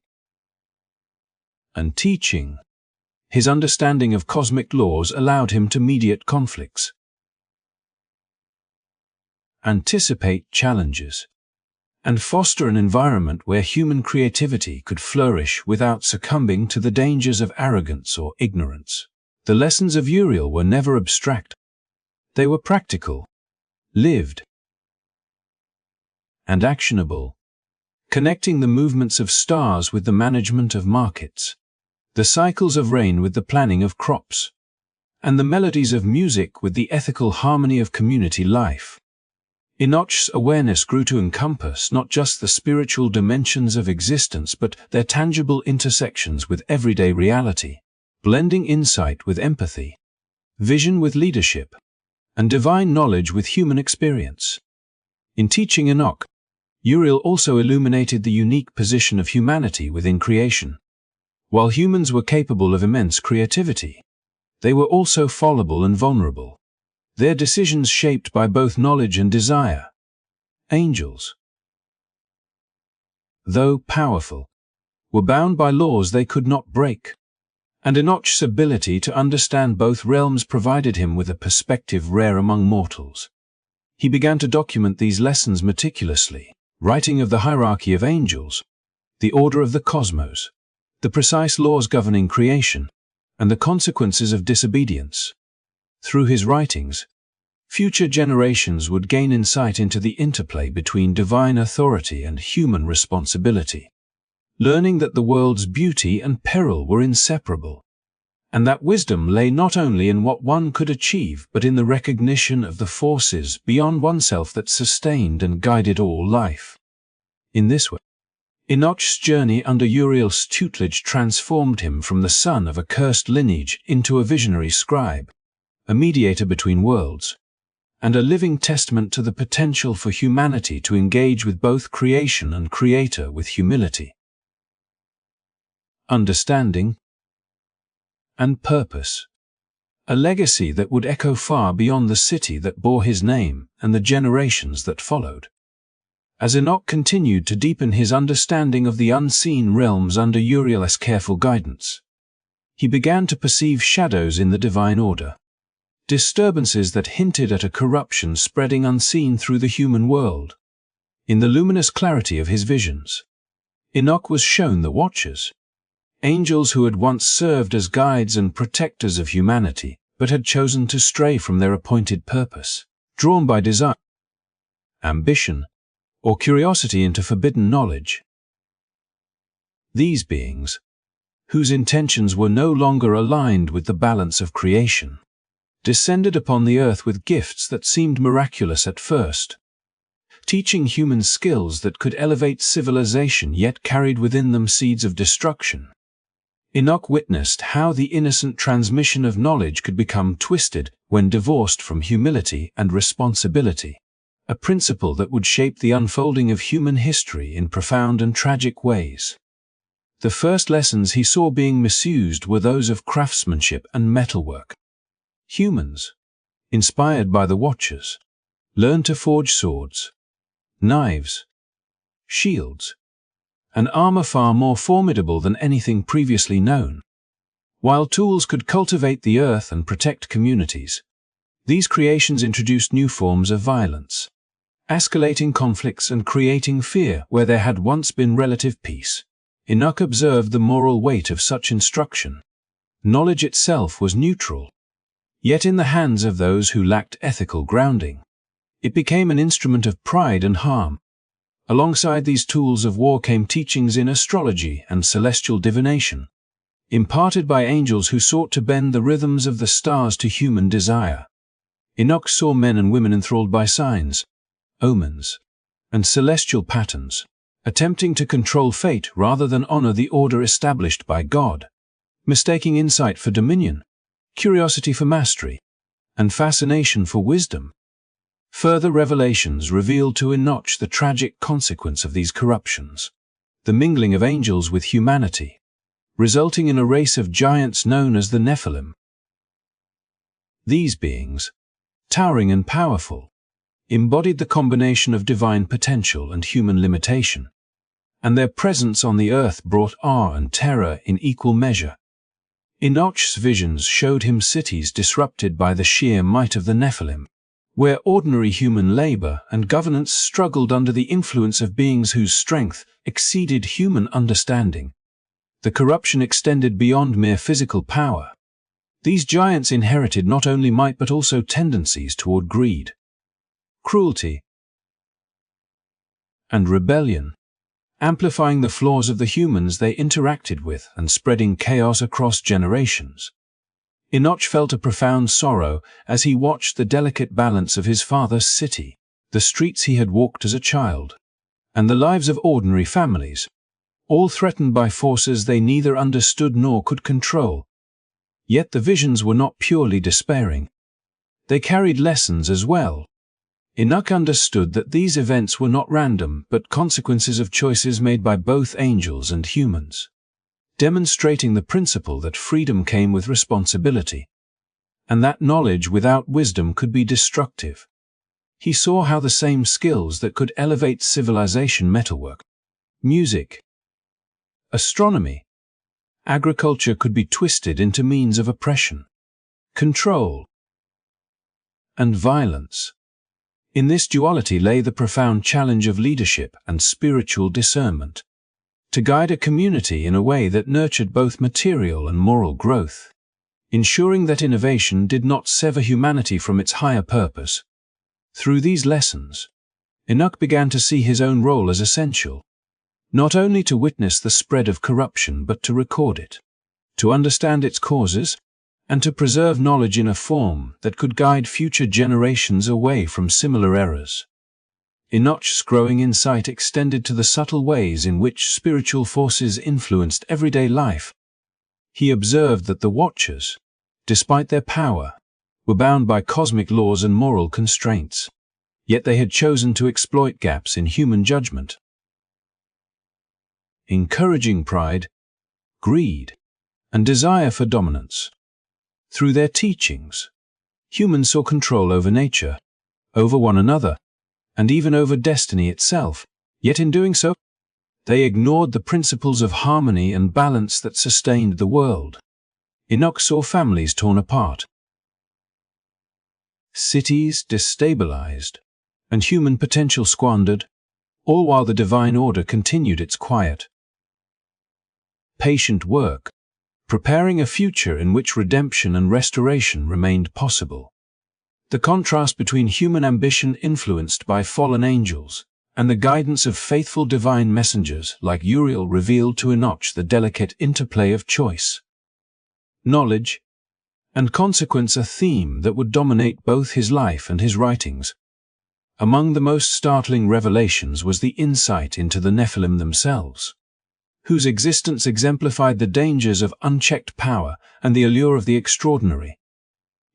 and teaching. His understanding of cosmic laws allowed him to mediate conflicts, anticipate challenges, and foster an environment where human creativity could flourish without succumbing to the dangers of arrogance or ignorance. The lessons of Uriel were never abstract. They were practical, lived, and actionable, connecting the movements of stars with the management of markets, the cycles of rain with the planning of crops, and the melodies of music with the ethical harmony of community life. Enoch's awareness grew to encompass not just the spiritual dimensions of existence but their tangible intersections with everyday reality, blending insight with empathy, vision with leadership, and divine knowledge with human experience. In teaching Enoch, Uriel also illuminated the unique position of humanity within creation. While humans were capable of immense creativity, they were also fallible and vulnerable, their decisions shaped by both knowledge and desire. Angels, though powerful, were bound by laws they could not break, and Enoch's ability to understand both realms provided him with a perspective rare among mortals. He began to document these lessons meticulously, writing of the hierarchy of angels, the order of the cosmos, the precise laws governing creation, and the consequences of disobedience. Through his writings, future generations would gain insight into the interplay between divine authority and human responsibility, learning that the world's beauty and peril were inseparable, and that wisdom lay not only in what one could achieve but in the recognition of the forces beyond oneself that sustained and guided all life. In this way, Enoch's journey under Uriel's tutelage transformed him from the son of a cursed lineage into a visionary scribe, a mediator between worlds, and a living testament to the potential for humanity to engage with both creation and creator with humility, understanding, and purpose. A legacy that would echo far beyond the city that bore his name and the generations that followed. As Enoch continued to deepen his understanding of the unseen realms under Uriel's careful guidance, he began to perceive shadows in the divine order, disturbances that hinted at a corruption spreading unseen through the human world. In the luminous clarity of his visions, Enoch was shown the Watchers, angels who had once served as guides and protectors of humanity, but had chosen to stray from their appointed purpose, drawn by desire, ambition, or curiosity into forbidden knowledge. These beings, whose intentions were no longer aligned with the balance of creation, descended upon the earth with gifts that seemed miraculous at first, teaching human skills that could elevate civilization yet carried within them seeds of destruction. Enoch witnessed how the innocent transmission of knowledge could become twisted when divorced from humility and responsibility, a principle that would shape the unfolding of human history in profound and tragic ways. The first lessons he saw being misused were those of craftsmanship and metalwork. Humans, inspired by the Watchers, learned to forge swords, knives, shields, and armor far more formidable than anything previously known. While tools could cultivate the earth and protect communities, these creations introduced new forms of violence, escalating conflicts and creating fear where there had once been relative peace. Enoch observed the moral weight of such instruction. Knowledge itself was neutral, yet in the hands of those who lacked ethical grounding, it became an instrument of pride and harm. Alongside these tools of war came teachings in astrology and celestial divination, imparted by angels who sought to bend the rhythms of the stars to human desire. Enoch saw men and women enthralled by signs, omens, and celestial patterns, attempting to control fate rather than honor the order established by God, mistaking insight for dominion, curiosity for mastery, and fascination for wisdom. Further revelations revealed to Enoch the tragic consequence of these corruptions, the mingling of angels with humanity, resulting in a race of giants known as the Nephilim. These beings, towering and powerful, embodied the combination of divine potential and human limitation, and their presence on the earth brought awe and terror in equal measure. Enoch's visions showed him cities disrupted by the sheer might of the Nephilim, where ordinary human labor and governance struggled under the influence of beings whose strength exceeded human understanding. The corruption extended beyond mere physical power. These giants inherited not only might but also tendencies toward greed, cruelty, and rebellion, amplifying the flaws of the humans they interacted with and spreading chaos across generations. Enoch felt a profound sorrow as he watched the delicate balance of his father's city, the streets he had walked as a child, and the lives of ordinary families, all threatened by forces they neither understood nor could control. Yet the visions were not purely despairing. They carried lessons as well. Enoch understood that these events were not random but consequences of choices made by both angels and humans, demonstrating the principle that freedom came with responsibility, and that knowledge without wisdom could be destructive. He saw how the same skills that could elevate civilization, metalwork, music, astronomy, agriculture, could be twisted into means of oppression, control, and violence. In this duality lay the profound challenge of leadership and spiritual discernment, to guide a community in a way that nurtured both material and moral growth, ensuring that innovation did not sever humanity from its higher purpose. Through these lessons, Enoch began to see his own role as essential, not only to witness the spread of corruption but to record it, to understand its causes, and to preserve knowledge in a form that could guide future generations away from similar errors. Enoch's growing insight extended to the subtle ways in which spiritual forces influenced everyday life. He observed that the Watchers, despite their power, were bound by cosmic laws and moral constraints, yet they had chosen to exploit gaps in human judgment, encouraging pride, greed, and desire for dominance. Through their teachings, humans saw control over nature, over one another, and even over destiny itself, yet in doing so, they ignored the principles of harmony and balance that sustained the world. Enoch saw families torn apart, cities destabilized, and human potential squandered, all while the divine order continued its quiet, patient work, preparing a future in which redemption and restoration remained possible. The contrast between human ambition influenced by fallen angels and the guidance of faithful divine messengers like Uriel revealed to Enoch the delicate interplay of choice, knowledge, and consequence, a theme that would dominate both his life and his writings. Among the most startling revelations was the insight into the Nephilim themselves, whose existence exemplified the dangers of unchecked power and the allure of the extraordinary.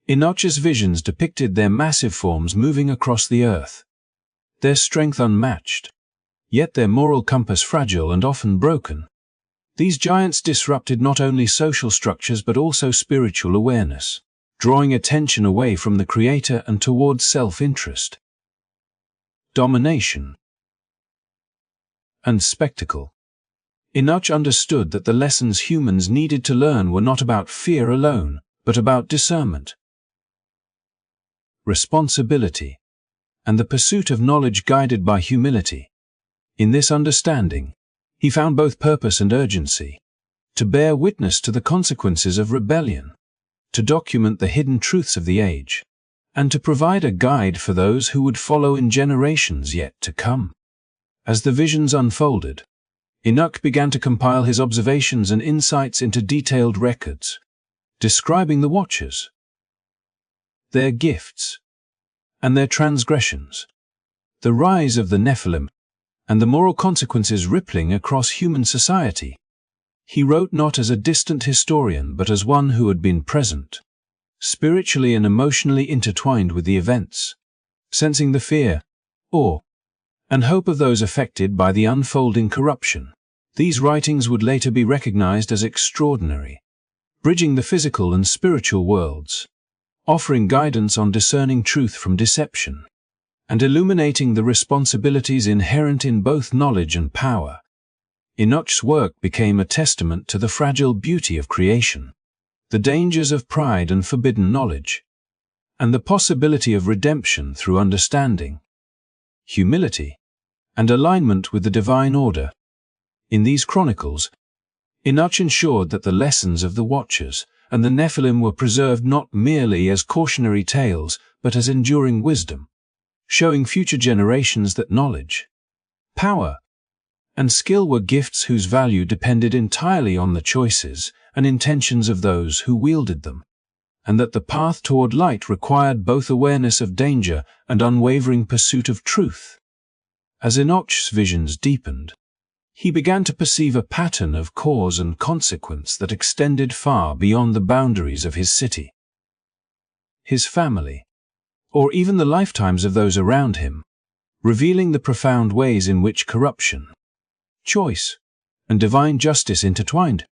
Enoch's visions depicted their massive forms moving across the earth, their strength unmatched, yet their moral compass fragile and often broken. These giants disrupted not only social structures but also spiritual awareness, drawing attention away from the Creator and towards self-interest, domination, and spectacle. Enoch understood that the lessons humans needed to learn were not about fear alone, but about discernment, responsibility, and the pursuit of knowledge guided by humility. In this understanding, he found both purpose and urgency, to bear witness to the consequences of rebellion, to document the hidden truths of the age, and to provide a guide for those who would follow in generations yet to come. As the visions unfolded, Enoch began to compile his observations and insights into detailed records, describing the Watchers, their gifts, and their transgressions, the rise of the Nephilim, and the moral consequences rippling across human society. He wrote not as a distant historian but as one who had been present, spiritually and emotionally intertwined with the events, sensing the fear, awe, and hope of those affected by the unfolding corruption. These writings would later be recognized as extraordinary, bridging the physical and spiritual worlds, offering guidance on discerning truth from deception, and illuminating the responsibilities inherent in both knowledge and power. Enoch's work became a testament to the fragile beauty of creation, the dangers of pride and forbidden knowledge, and the possibility of redemption through understanding, humility, and alignment with the divine order. In these chronicles, Enoch ensured that the lessons of the Watchers and the Nephilim were preserved not merely as cautionary tales, but as enduring wisdom, showing future generations that knowledge, power, and skill were gifts whose value depended entirely on the choices and intentions of those who wielded them, and that the path toward light required both awareness of danger and unwavering pursuit of truth. As Enoch's visions deepened, he began to perceive a pattern of cause and consequence that extended far beyond the boundaries of his city, his family, or even the lifetimes of those around him, revealing the profound ways in which corruption, choice, and divine justice intertwined.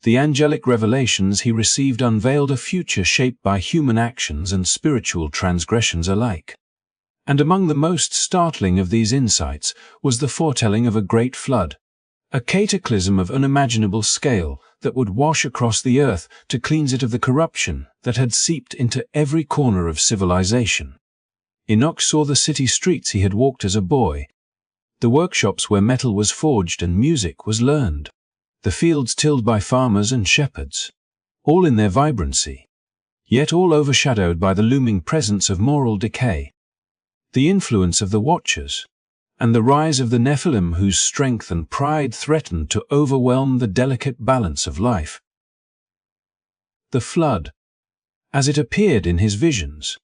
The angelic revelations he received unveiled a future shaped by human actions and spiritual transgressions alike. And among the most startling of these insights was the foretelling of a great flood, a cataclysm of unimaginable scale that would wash across the earth to cleanse it of the corruption that had seeped into every corner of civilization. Enoch saw the city streets he had walked as a boy, the workshops where metal was forged and music was learned, the fields tilled by farmers and shepherds, all in their vibrancy, yet all overshadowed by the looming presence of moral decay, the influence of the Watchers, and the rise of the Nephilim whose strength and pride threatened to overwhelm the delicate balance of life. The flood, as it appeared in his visions,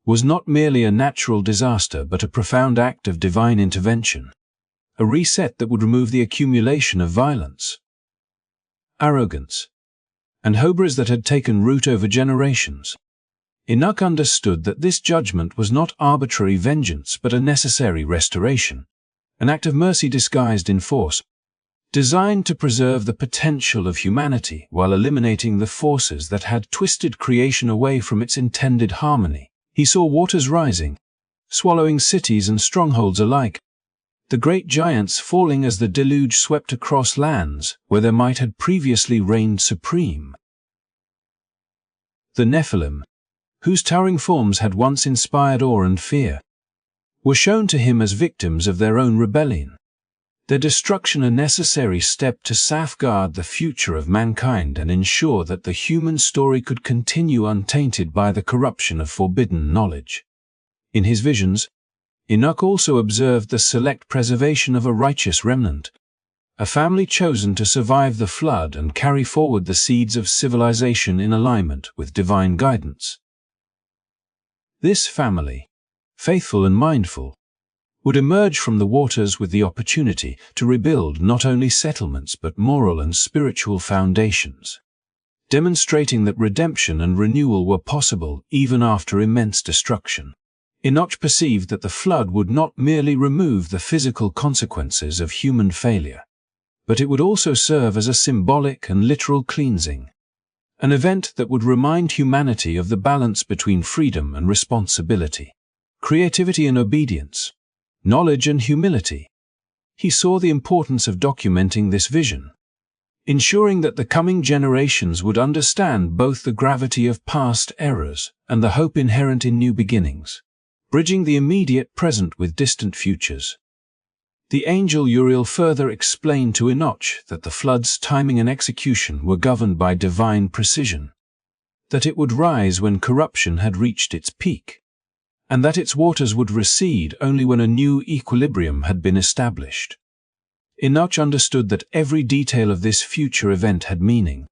was not merely a natural disaster but a profound act of divine intervention, a reset that would remove the accumulation of violence, arrogance, and hubris that had taken root over generations. Enoch understood that this judgment was not arbitrary vengeance but a necessary restoration, an act of mercy disguised in force, designed to preserve the potential of humanity while eliminating the forces that had twisted creation away from its intended harmony. He saw waters rising, swallowing cities and strongholds alike, the great giants falling as the deluge swept across lands where their might had previously reigned supreme. The Nephilim, whose towering forms had once inspired awe and fear, were shown to him as victims of their own rebellion, their destruction a necessary step to safeguard the future of mankind and ensure that the human story could continue untainted by the corruption of forbidden knowledge. In his visions, Enoch also observed the select preservation of a righteous remnant, a family chosen to survive the flood and carry forward the seeds of civilization in alignment with divine guidance. This family, faithful and mindful, would emerge from the waters with the opportunity to rebuild not only settlements but moral and spiritual foundations, demonstrating that redemption and renewal were possible even after immense destruction. Enoch perceived that the flood would not merely remove the physical consequences of human failure, but it would also serve as a symbolic and literal cleansing, an event that would remind humanity of the balance between freedom and responsibility, creativity and obedience, knowledge and humility. He saw the importance of documenting this vision, ensuring that the coming generations would understand both the gravity of past errors and the hope inherent in new beginnings, bridging the immediate present with distant futures. The angel Uriel further explained to Enoch that the flood's timing and execution were governed by divine precision, that it would rise when corruption had reached its peak, and that its waters would recede only when a new equilibrium had been established. Enoch understood that every detail of this future event had meaning: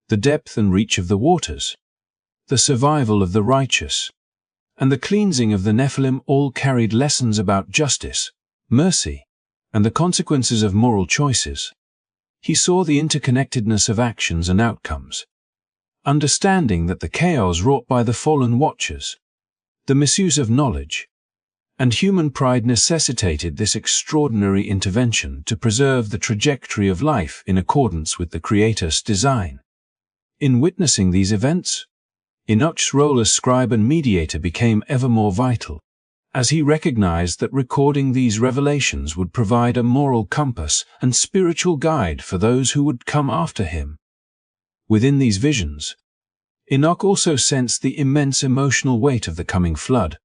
the depth and reach of the waters, the survival of the righteous, and the cleansing of the Nephilim all carried lessons about justice, mercy, and the consequences of moral choices. He saw the interconnectedness of actions and outcomes, understanding that the chaos wrought by the fallen Watchers, the misuse of knowledge, and human pride necessitated this extraordinary intervention to preserve the trajectory of life in accordance with the Creator's design. In witnessing these events, Enoch's role as scribe and mediator became ever more vital, as he recognized that recording these revelations would provide a moral compass and spiritual guide for those who would come after him. Within these visions, Enoch also sensed the immense emotional weight of the coming flood.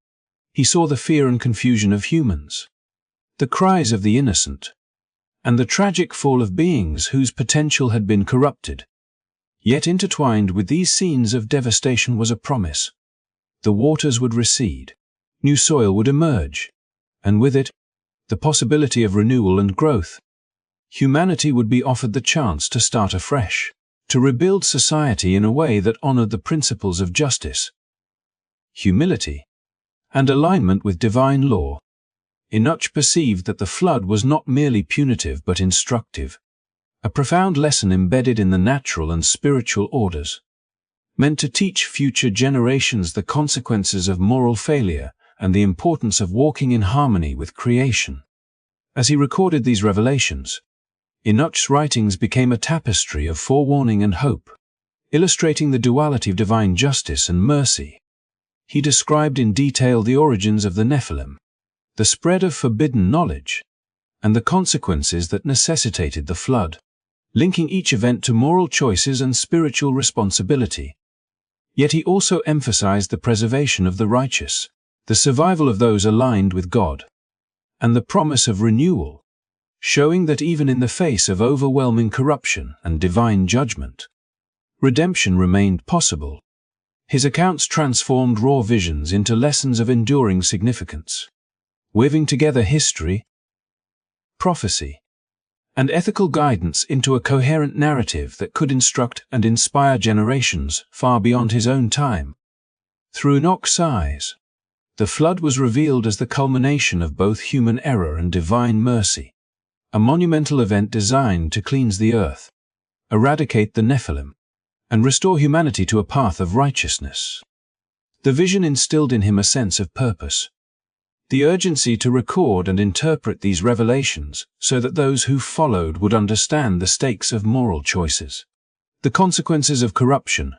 He saw the fear and confusion of humans, the cries of the innocent, and the tragic fall of beings whose potential had been corrupted. Yet intertwined with these scenes of devastation was a promise. The waters would recede, new soil would emerge, and with it, the possibility of renewal and growth. Humanity would be offered the chance to start afresh, to rebuild society in a way that honored the principles of justice, humility, and alignment with divine law. Enoch perceived that the flood was not merely punitive but instructive, a profound lesson embedded in the natural and spiritual orders, meant to teach future generations the consequences of moral failure and the importance of walking in harmony with creation. As he recorded these revelations, Enoch's writings became a tapestry of forewarning and hope, illustrating the duality of divine justice and mercy. He described in detail the origins of the Nephilim, the spread of forbidden knowledge, and the consequences that necessitated the flood, linking each event to moral choices and spiritual responsibility. Yet he also emphasized the preservation of the righteous, the survival of those aligned with God, and the promise of renewal, showing that even in the face of overwhelming corruption and divine judgment, redemption remained possible. His accounts transformed raw visions into lessons of enduring significance, weaving together history, prophecy, and ethical guidance into a coherent narrative that could instruct and inspire generations far beyond his own time. Through Enoch's eyes, the flood was revealed as the culmination of both human error and divine mercy, a monumental event designed to cleanse the earth, eradicate the Nephilim, and restore humanity to a path of righteousness. The vision instilled in him a sense of purpose, the urgency to record and interpret these revelations so that those who followed would understand the stakes of moral choices, the consequences of corruption,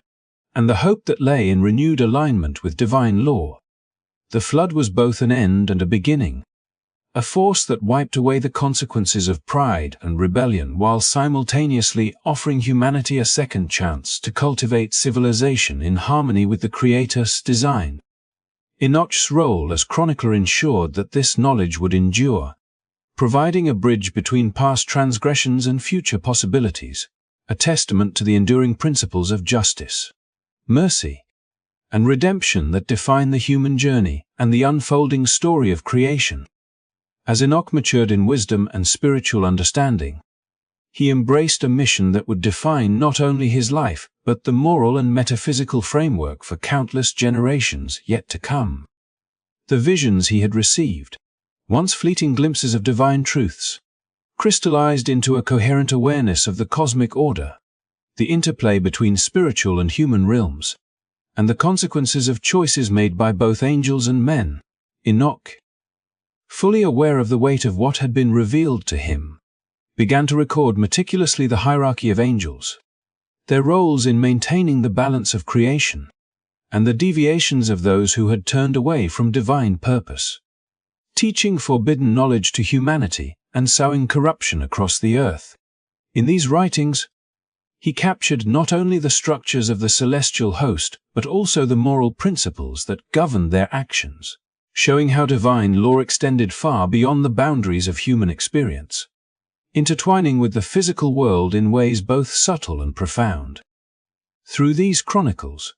and the hope that lay in renewed alignment with divine law. The flood was both an end and a beginning, a force that wiped away the consequences of pride and rebellion while simultaneously offering humanity a second chance to cultivate civilization in harmony with the Creator's design. Enoch's role as chronicler ensured that this knowledge would endure, providing a bridge between past transgressions and future possibilities, a testament to the enduring principles of justice, mercy, and redemption that define the human journey and the unfolding story of creation. As Enoch matured in wisdom and spiritual understanding, he embraced a mission that would define not only his life, but the moral and metaphysical framework for countless generations yet to come. The visions he had received, once fleeting glimpses of divine truths, crystallized into a coherent awareness of the cosmic order, the interplay between spiritual and human realms, and the consequences of choices made by both angels and men. Enoch, fully aware of the weight of what had been revealed to him, began to record meticulously the hierarchy of angels, their roles in maintaining the balance of creation, and the deviations of those who had turned away from divine purpose, teaching forbidden knowledge to humanity and sowing corruption across the earth. In these writings, he captured not only the structures of the celestial host, but also the moral principles that governed their actions, showing how divine law extended far beyond the boundaries of human experience, intertwining with the physical world in ways both subtle and profound. Through these chronicles,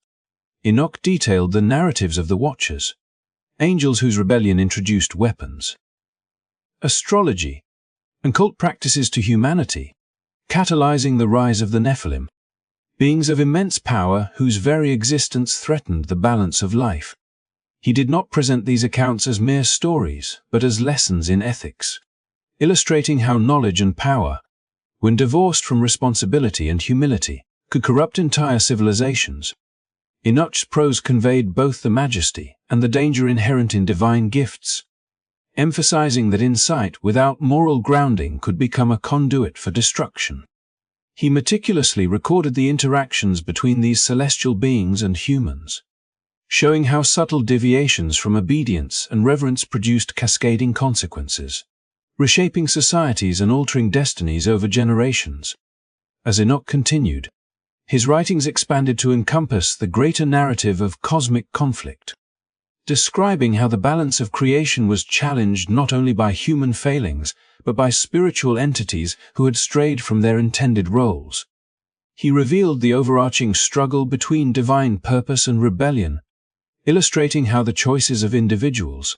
Enoch detailed the narratives of the Watchers, angels whose rebellion introduced weapons, astrology, and cult practices to humanity, catalyzing the rise of the Nephilim, beings of immense power whose very existence threatened the balance of life. He did not present these accounts as mere stories, but as lessons in ethics, illustrating how knowledge and power, when divorced from responsibility and humility, could corrupt entire civilizations. Enoch's prose conveyed both the majesty and the danger inherent in divine gifts, emphasizing that insight without moral grounding could become a conduit for destruction. He meticulously recorded the interactions between these celestial beings and humans, showing how subtle deviations from obedience and reverence produced cascading consequences, reshaping societies and altering destinies over generations. As Enoch continued, his writings expanded to encompass the greater narrative of cosmic conflict, describing how the balance of creation was challenged not only by human failings, but by spiritual entities who had strayed from their intended roles. He revealed the overarching struggle between divine purpose and rebellion, illustrating how the choices of individuals,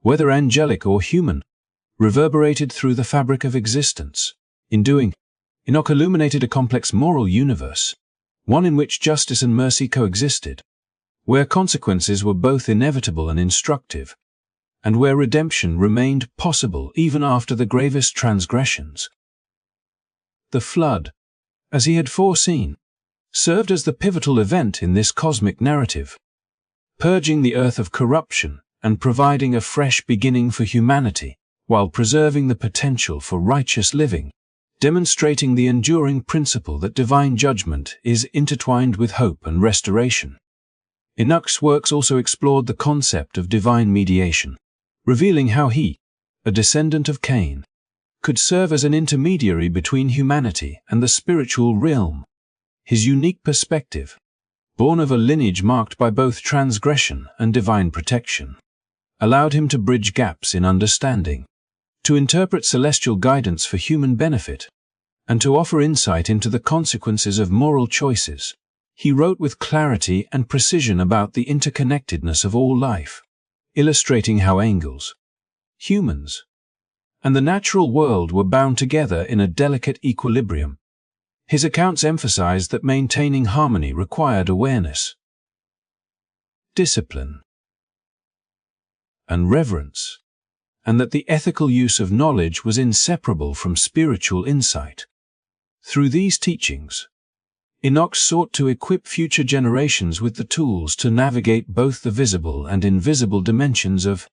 whether angelic or human, reverberated through the fabric of existence. In doing, Enoch illuminated a complex moral universe, one in which justice and mercy coexisted, where consequences were both inevitable and instructive, and where redemption remained possible even after the gravest transgressions. The flood, as he had foreseen, served as the pivotal event in this cosmic narrative, purging the earth of corruption and providing a fresh beginning for humanity, while preserving the potential for righteous living, demonstrating the enduring principle that divine judgment is intertwined with hope and restoration. Enoch's works also explored the concept of divine mediation, revealing how he, a descendant of Cain, could serve as an intermediary between humanity and the spiritual realm. His unique perspective, born of a lineage marked by both transgression and divine protection, allowed him to bridge gaps in understanding, to interpret celestial guidance for human benefit, and to offer insight into the consequences of moral choices. He wrote with clarity and precision about the interconnectedness of all life, illustrating how angels, humans, and the natural world were bound together in a delicate equilibrium. His accounts emphasized that maintaining harmony required awareness, discipline, and reverence, and that the ethical use of knowledge was inseparable from spiritual insight. Through these teachings, Enoch sought to equip future generations with the tools to navigate both the visible and invisible dimensions of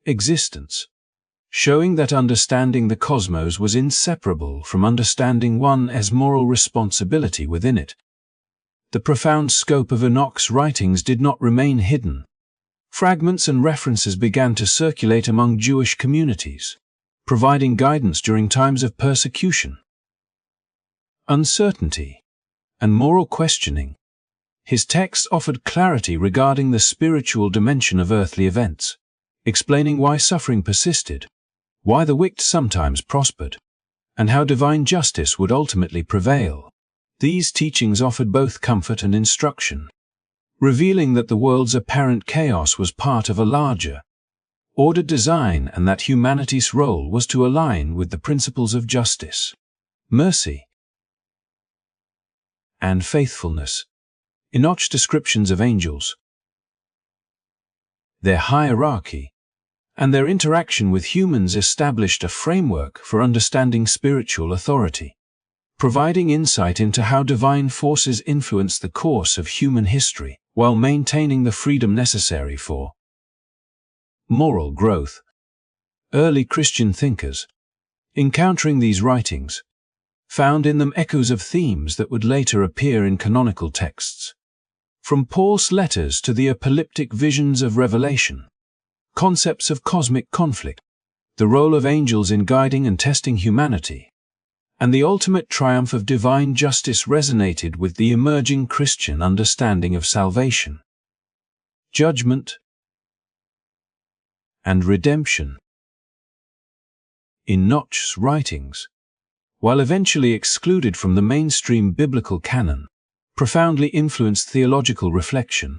existence, showing that understanding the cosmos was inseparable from understanding one's moral responsibility within it. The profound scope of Enoch's writings did not remain hidden. Fragments and references began to circulate among Jewish communities, providing guidance during times of persecution, uncertainty, and moral questioning. His texts offered clarity regarding the spiritual dimension of earthly events, explaining why suffering persisted, why the wicked sometimes prospered, and how divine justice would ultimately prevail. These teachings offered both comfort and instruction, revealing that the world's apparent chaos was part of a larger, ordered design and that humanity's role was to align with the principles of justice, mercy, and faithfulness. Enoch's descriptions of angels, their hierarchy, and their interaction with humans established a framework for understanding spiritual authority, providing insight into how divine forces influence the course of human history while maintaining the freedom necessary for moral growth. Early Christian thinkers, encountering these writings, found in them echoes of themes that would later appear in canonical texts. From Paul's letters to the apocalyptic visions of Revelation, concepts of cosmic conflict, the role of angels in guiding and testing humanity, and the ultimate triumph of divine justice resonated with the emerging Christian understanding of salvation, judgment, and redemption. Enoch's writings, while eventually excluded from the mainstream biblical canon, profoundly influenced theological reflection,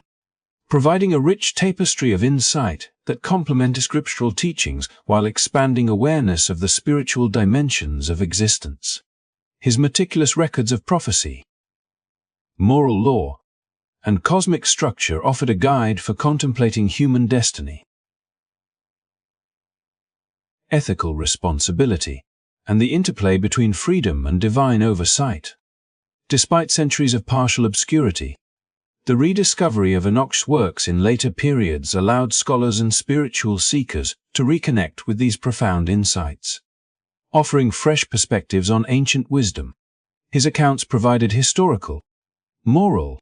providing a rich tapestry of insight that complemented scriptural teachings while expanding awareness of the spiritual dimensions of existence. His meticulous records of prophecy, moral law, and cosmic structure offered a guide for contemplating human destiny, ethical responsibility, and the interplay between freedom and divine oversight. Despite centuries of partial obscurity, The rediscovery of Enoch's works in later periods allowed scholars and spiritual seekers to reconnect with these profound insights, offering fresh perspectives on ancient wisdom. His accounts provided historical, moral,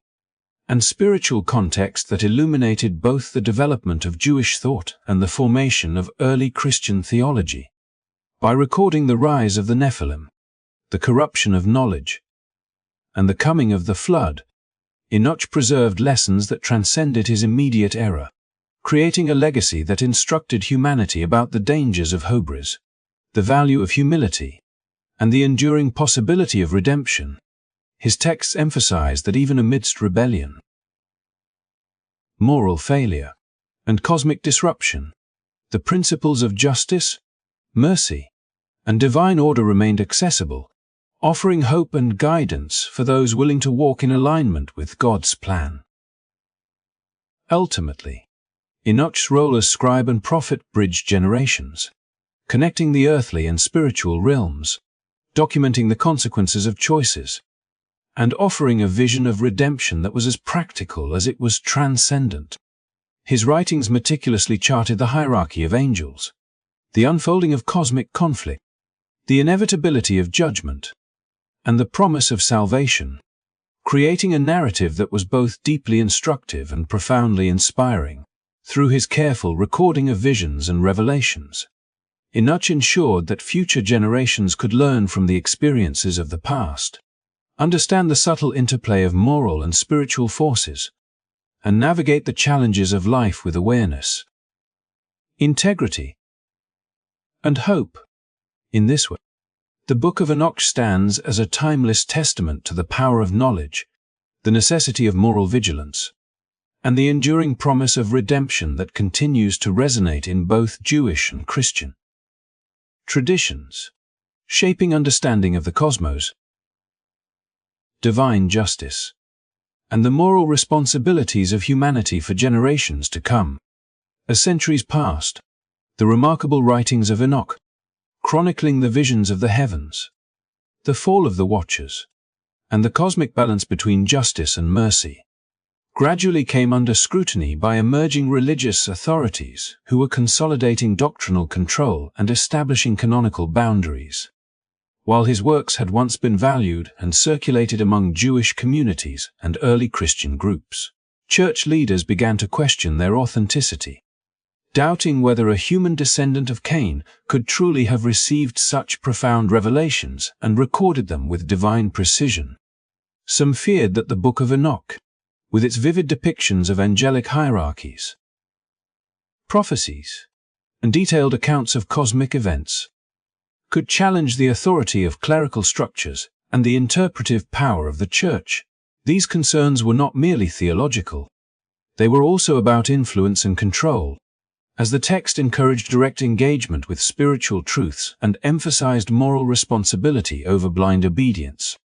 and spiritual context that illuminated both the development of Jewish thought and the formation of early Christian theology. By recording the rise of the Nephilim, the corruption of knowledge, and the coming of the flood, Enoch preserved lessons that transcended his immediate era, creating a legacy that instructed humanity about the dangers of hubris, the value of humility, and the enduring possibility of redemption. His texts emphasize that even amidst rebellion, moral failure, and cosmic disruption, the principles of justice, mercy, and divine order remained accessible, offering hope and guidance for those willing to walk in alignment with God's plan. Ultimately, Enoch's role as scribe and prophet bridged generations, connecting the earthly and spiritual realms, documenting the consequences of choices, and offering a vision of redemption that was as practical as it was transcendent. His writings meticulously charted the hierarchy of angels, the unfolding of cosmic conflict, the inevitability of judgment, and the promise of salvation, creating a narrative that was both deeply instructive and profoundly inspiring. Through his careful recording of visions and revelations, Enoch ensured that future generations could learn from the experiences of the past, understand the subtle interplay of moral and spiritual forces, and navigate the challenges of life with awareness, integrity, and hope. In this way, the Book of Enoch stands as a timeless testament to the power of knowledge, the necessity of moral vigilance, and the enduring promise of redemption that continues to resonate in both Jewish and Christian traditions, shaping understanding of the cosmos, divine justice, and the moral responsibilities of humanity for generations to come. As centuries passed, the remarkable writings of Enoch, chronicling the visions of the heavens, the fall of the watchers, and the cosmic balance between justice and mercy, gradually came under scrutiny by emerging religious authorities who were consolidating doctrinal control and establishing canonical boundaries. While his works had once been valued and circulated among Jewish communities and early Christian groups, church leaders began to question their authenticity, doubting whether a human descendant of Cain could truly have received such profound revelations and recorded them with divine precision. Some feared that the Book of Enoch, with its vivid depictions of angelic hierarchies, prophecies, and detailed accounts of cosmic events, could challenge the authority of clerical structures and the interpretive power of the Church. These concerns were not merely theological. They were also about influence and control, as the text encouraged direct engagement with spiritual truths and emphasized moral responsibility over blind obedience,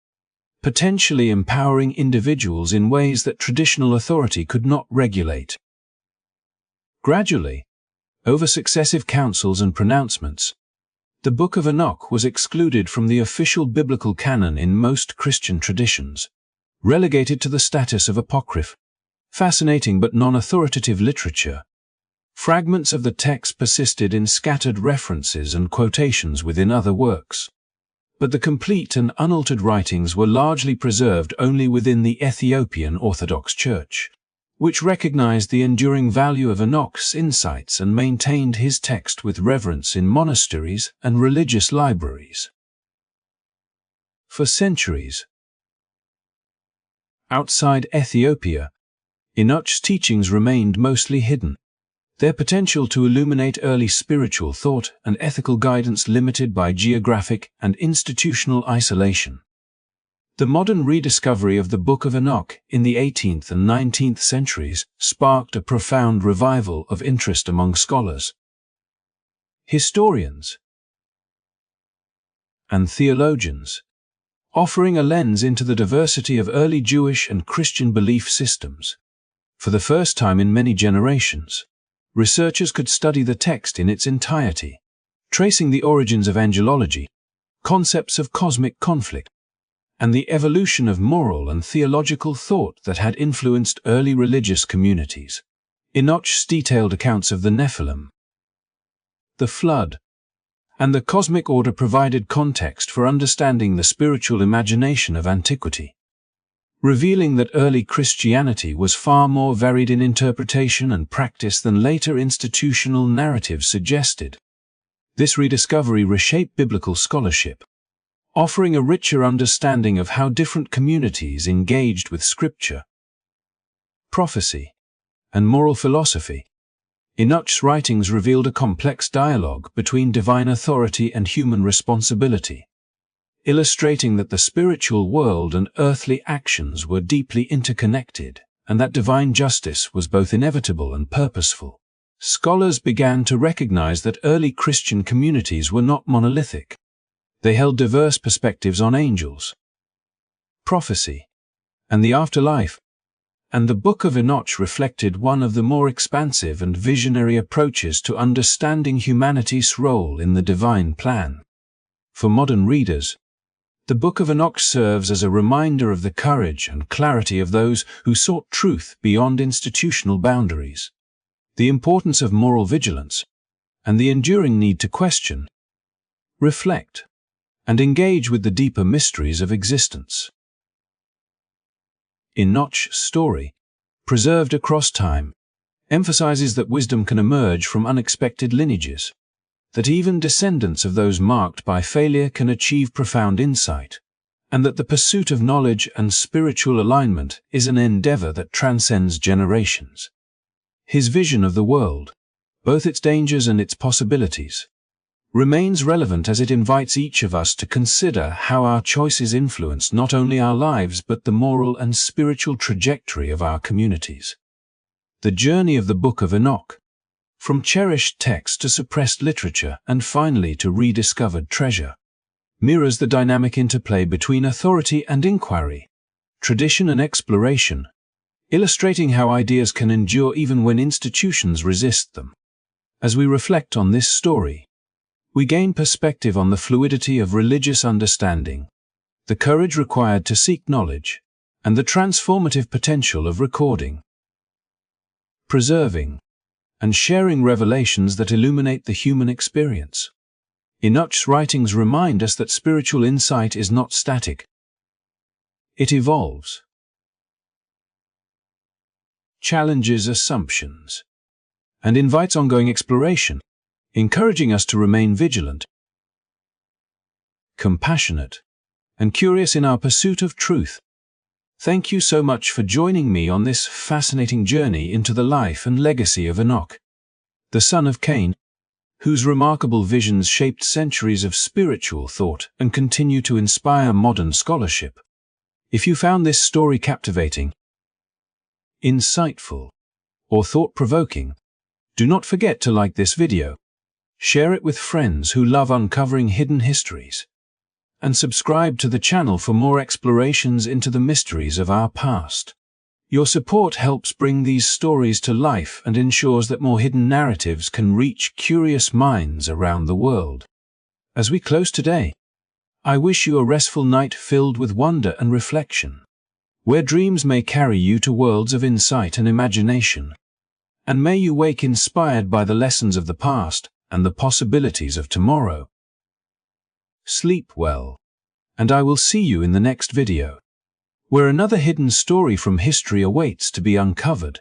potentially empowering individuals in ways that traditional authority could not regulate. Gradually, over successive councils and pronouncements, the Book of Enoch was excluded from the official biblical canon in most Christian traditions, relegated to the status of apocryph, fascinating but non-authoritative literature. Fragments of the text persisted in scattered references and quotations within other works, but the complete and unaltered writings were largely preserved only within the Ethiopian Orthodox Church, which recognized the enduring value of Enoch's insights and maintained his text with reverence in monasteries and religious libraries. For centuries, outside Ethiopia, Enoch's teachings remained mostly hidden, their potential to illuminate early spiritual thought and ethical guidance limited by geographic and institutional isolation. The modern rediscovery of the Book of Enoch in the 18th and 19th centuries sparked a profound revival of interest among scholars, historians, and theologians, offering a lens into the diversity of early Jewish and Christian belief systems. For the first time in many generations, researchers could study the text in its entirety, tracing the origins of angelology, concepts of cosmic conflict, and the evolution of moral and theological thought that had influenced early religious communities. Enoch's detailed accounts of the Nephilim, the flood, and the cosmic order provided context for understanding the spiritual imagination of antiquity, revealing that early Christianity was far more varied in interpretation and practice than later institutional narratives suggested. This rediscovery reshaped biblical scholarship, offering a richer understanding of how different communities engaged with scripture, prophecy, and moral philosophy. Enoch's writings revealed a complex dialogue between divine authority and human responsibility, illustrating that the spiritual world and earthly actions were deeply interconnected, and that divine justice was both inevitable and purposeful. Scholars began to recognize that early Christian communities were not monolithic. They held diverse perspectives on angels, prophecy, and the afterlife, and the Book of Enoch reflected one of the more expansive and visionary approaches to understanding humanity's role in the divine plan. For modern readers, the Book of Enoch serves as a reminder of the courage and clarity of those who sought truth beyond institutional boundaries, the importance of moral vigilance, and the enduring need to question, reflect, and engage with the deeper mysteries of existence. Enoch's story, preserved across time, emphasizes that wisdom can emerge from unexpected lineages, that even descendants of those marked by failure can achieve profound insight, and that the pursuit of knowledge and spiritual alignment is an endeavor that transcends generations. His vision of the world, both its dangers and its possibilities, remains relevant as it invites each of us to consider how our choices influence not only our lives but the moral and spiritual trajectory of our communities. The journey of the Book of Enoch, from cherished text to suppressed literature and finally to rediscovered treasure, mirrors the dynamic interplay between authority and inquiry, tradition and exploration, illustrating how ideas can endure even when institutions resist them. As we reflect on this story, we gain perspective on the fluidity of religious understanding, the courage required to seek knowledge, and the transformative potential of recording, preserving, and sharing revelations that illuminate the human experience. Enoch's writings remind us that spiritual insight is not static. It evolves, challenges assumptions, and invites ongoing exploration, encouraging us to remain vigilant, compassionate, and curious in our pursuit of truth. Thank you so much for joining me on this fascinating journey into the life and legacy of Enoch, the son of Cain, whose remarkable visions shaped centuries of spiritual thought and continue to inspire modern scholarship. If you found this story captivating, insightful, or thought-provoking, do not forget to like this video, share it with friends who love uncovering hidden histories, and subscribe to the channel for more explorations into the mysteries of our past. Your support helps bring these stories to life and ensures that more hidden narratives can reach curious minds around the world. As we close today, I wish you a restful night filled with wonder and reflection, where dreams may carry you to worlds of insight and imagination. And may you wake inspired by the lessons of the past and the possibilities of tomorrow. Sleep well, and I will see you in the next video, where another hidden story from history awaits to be uncovered.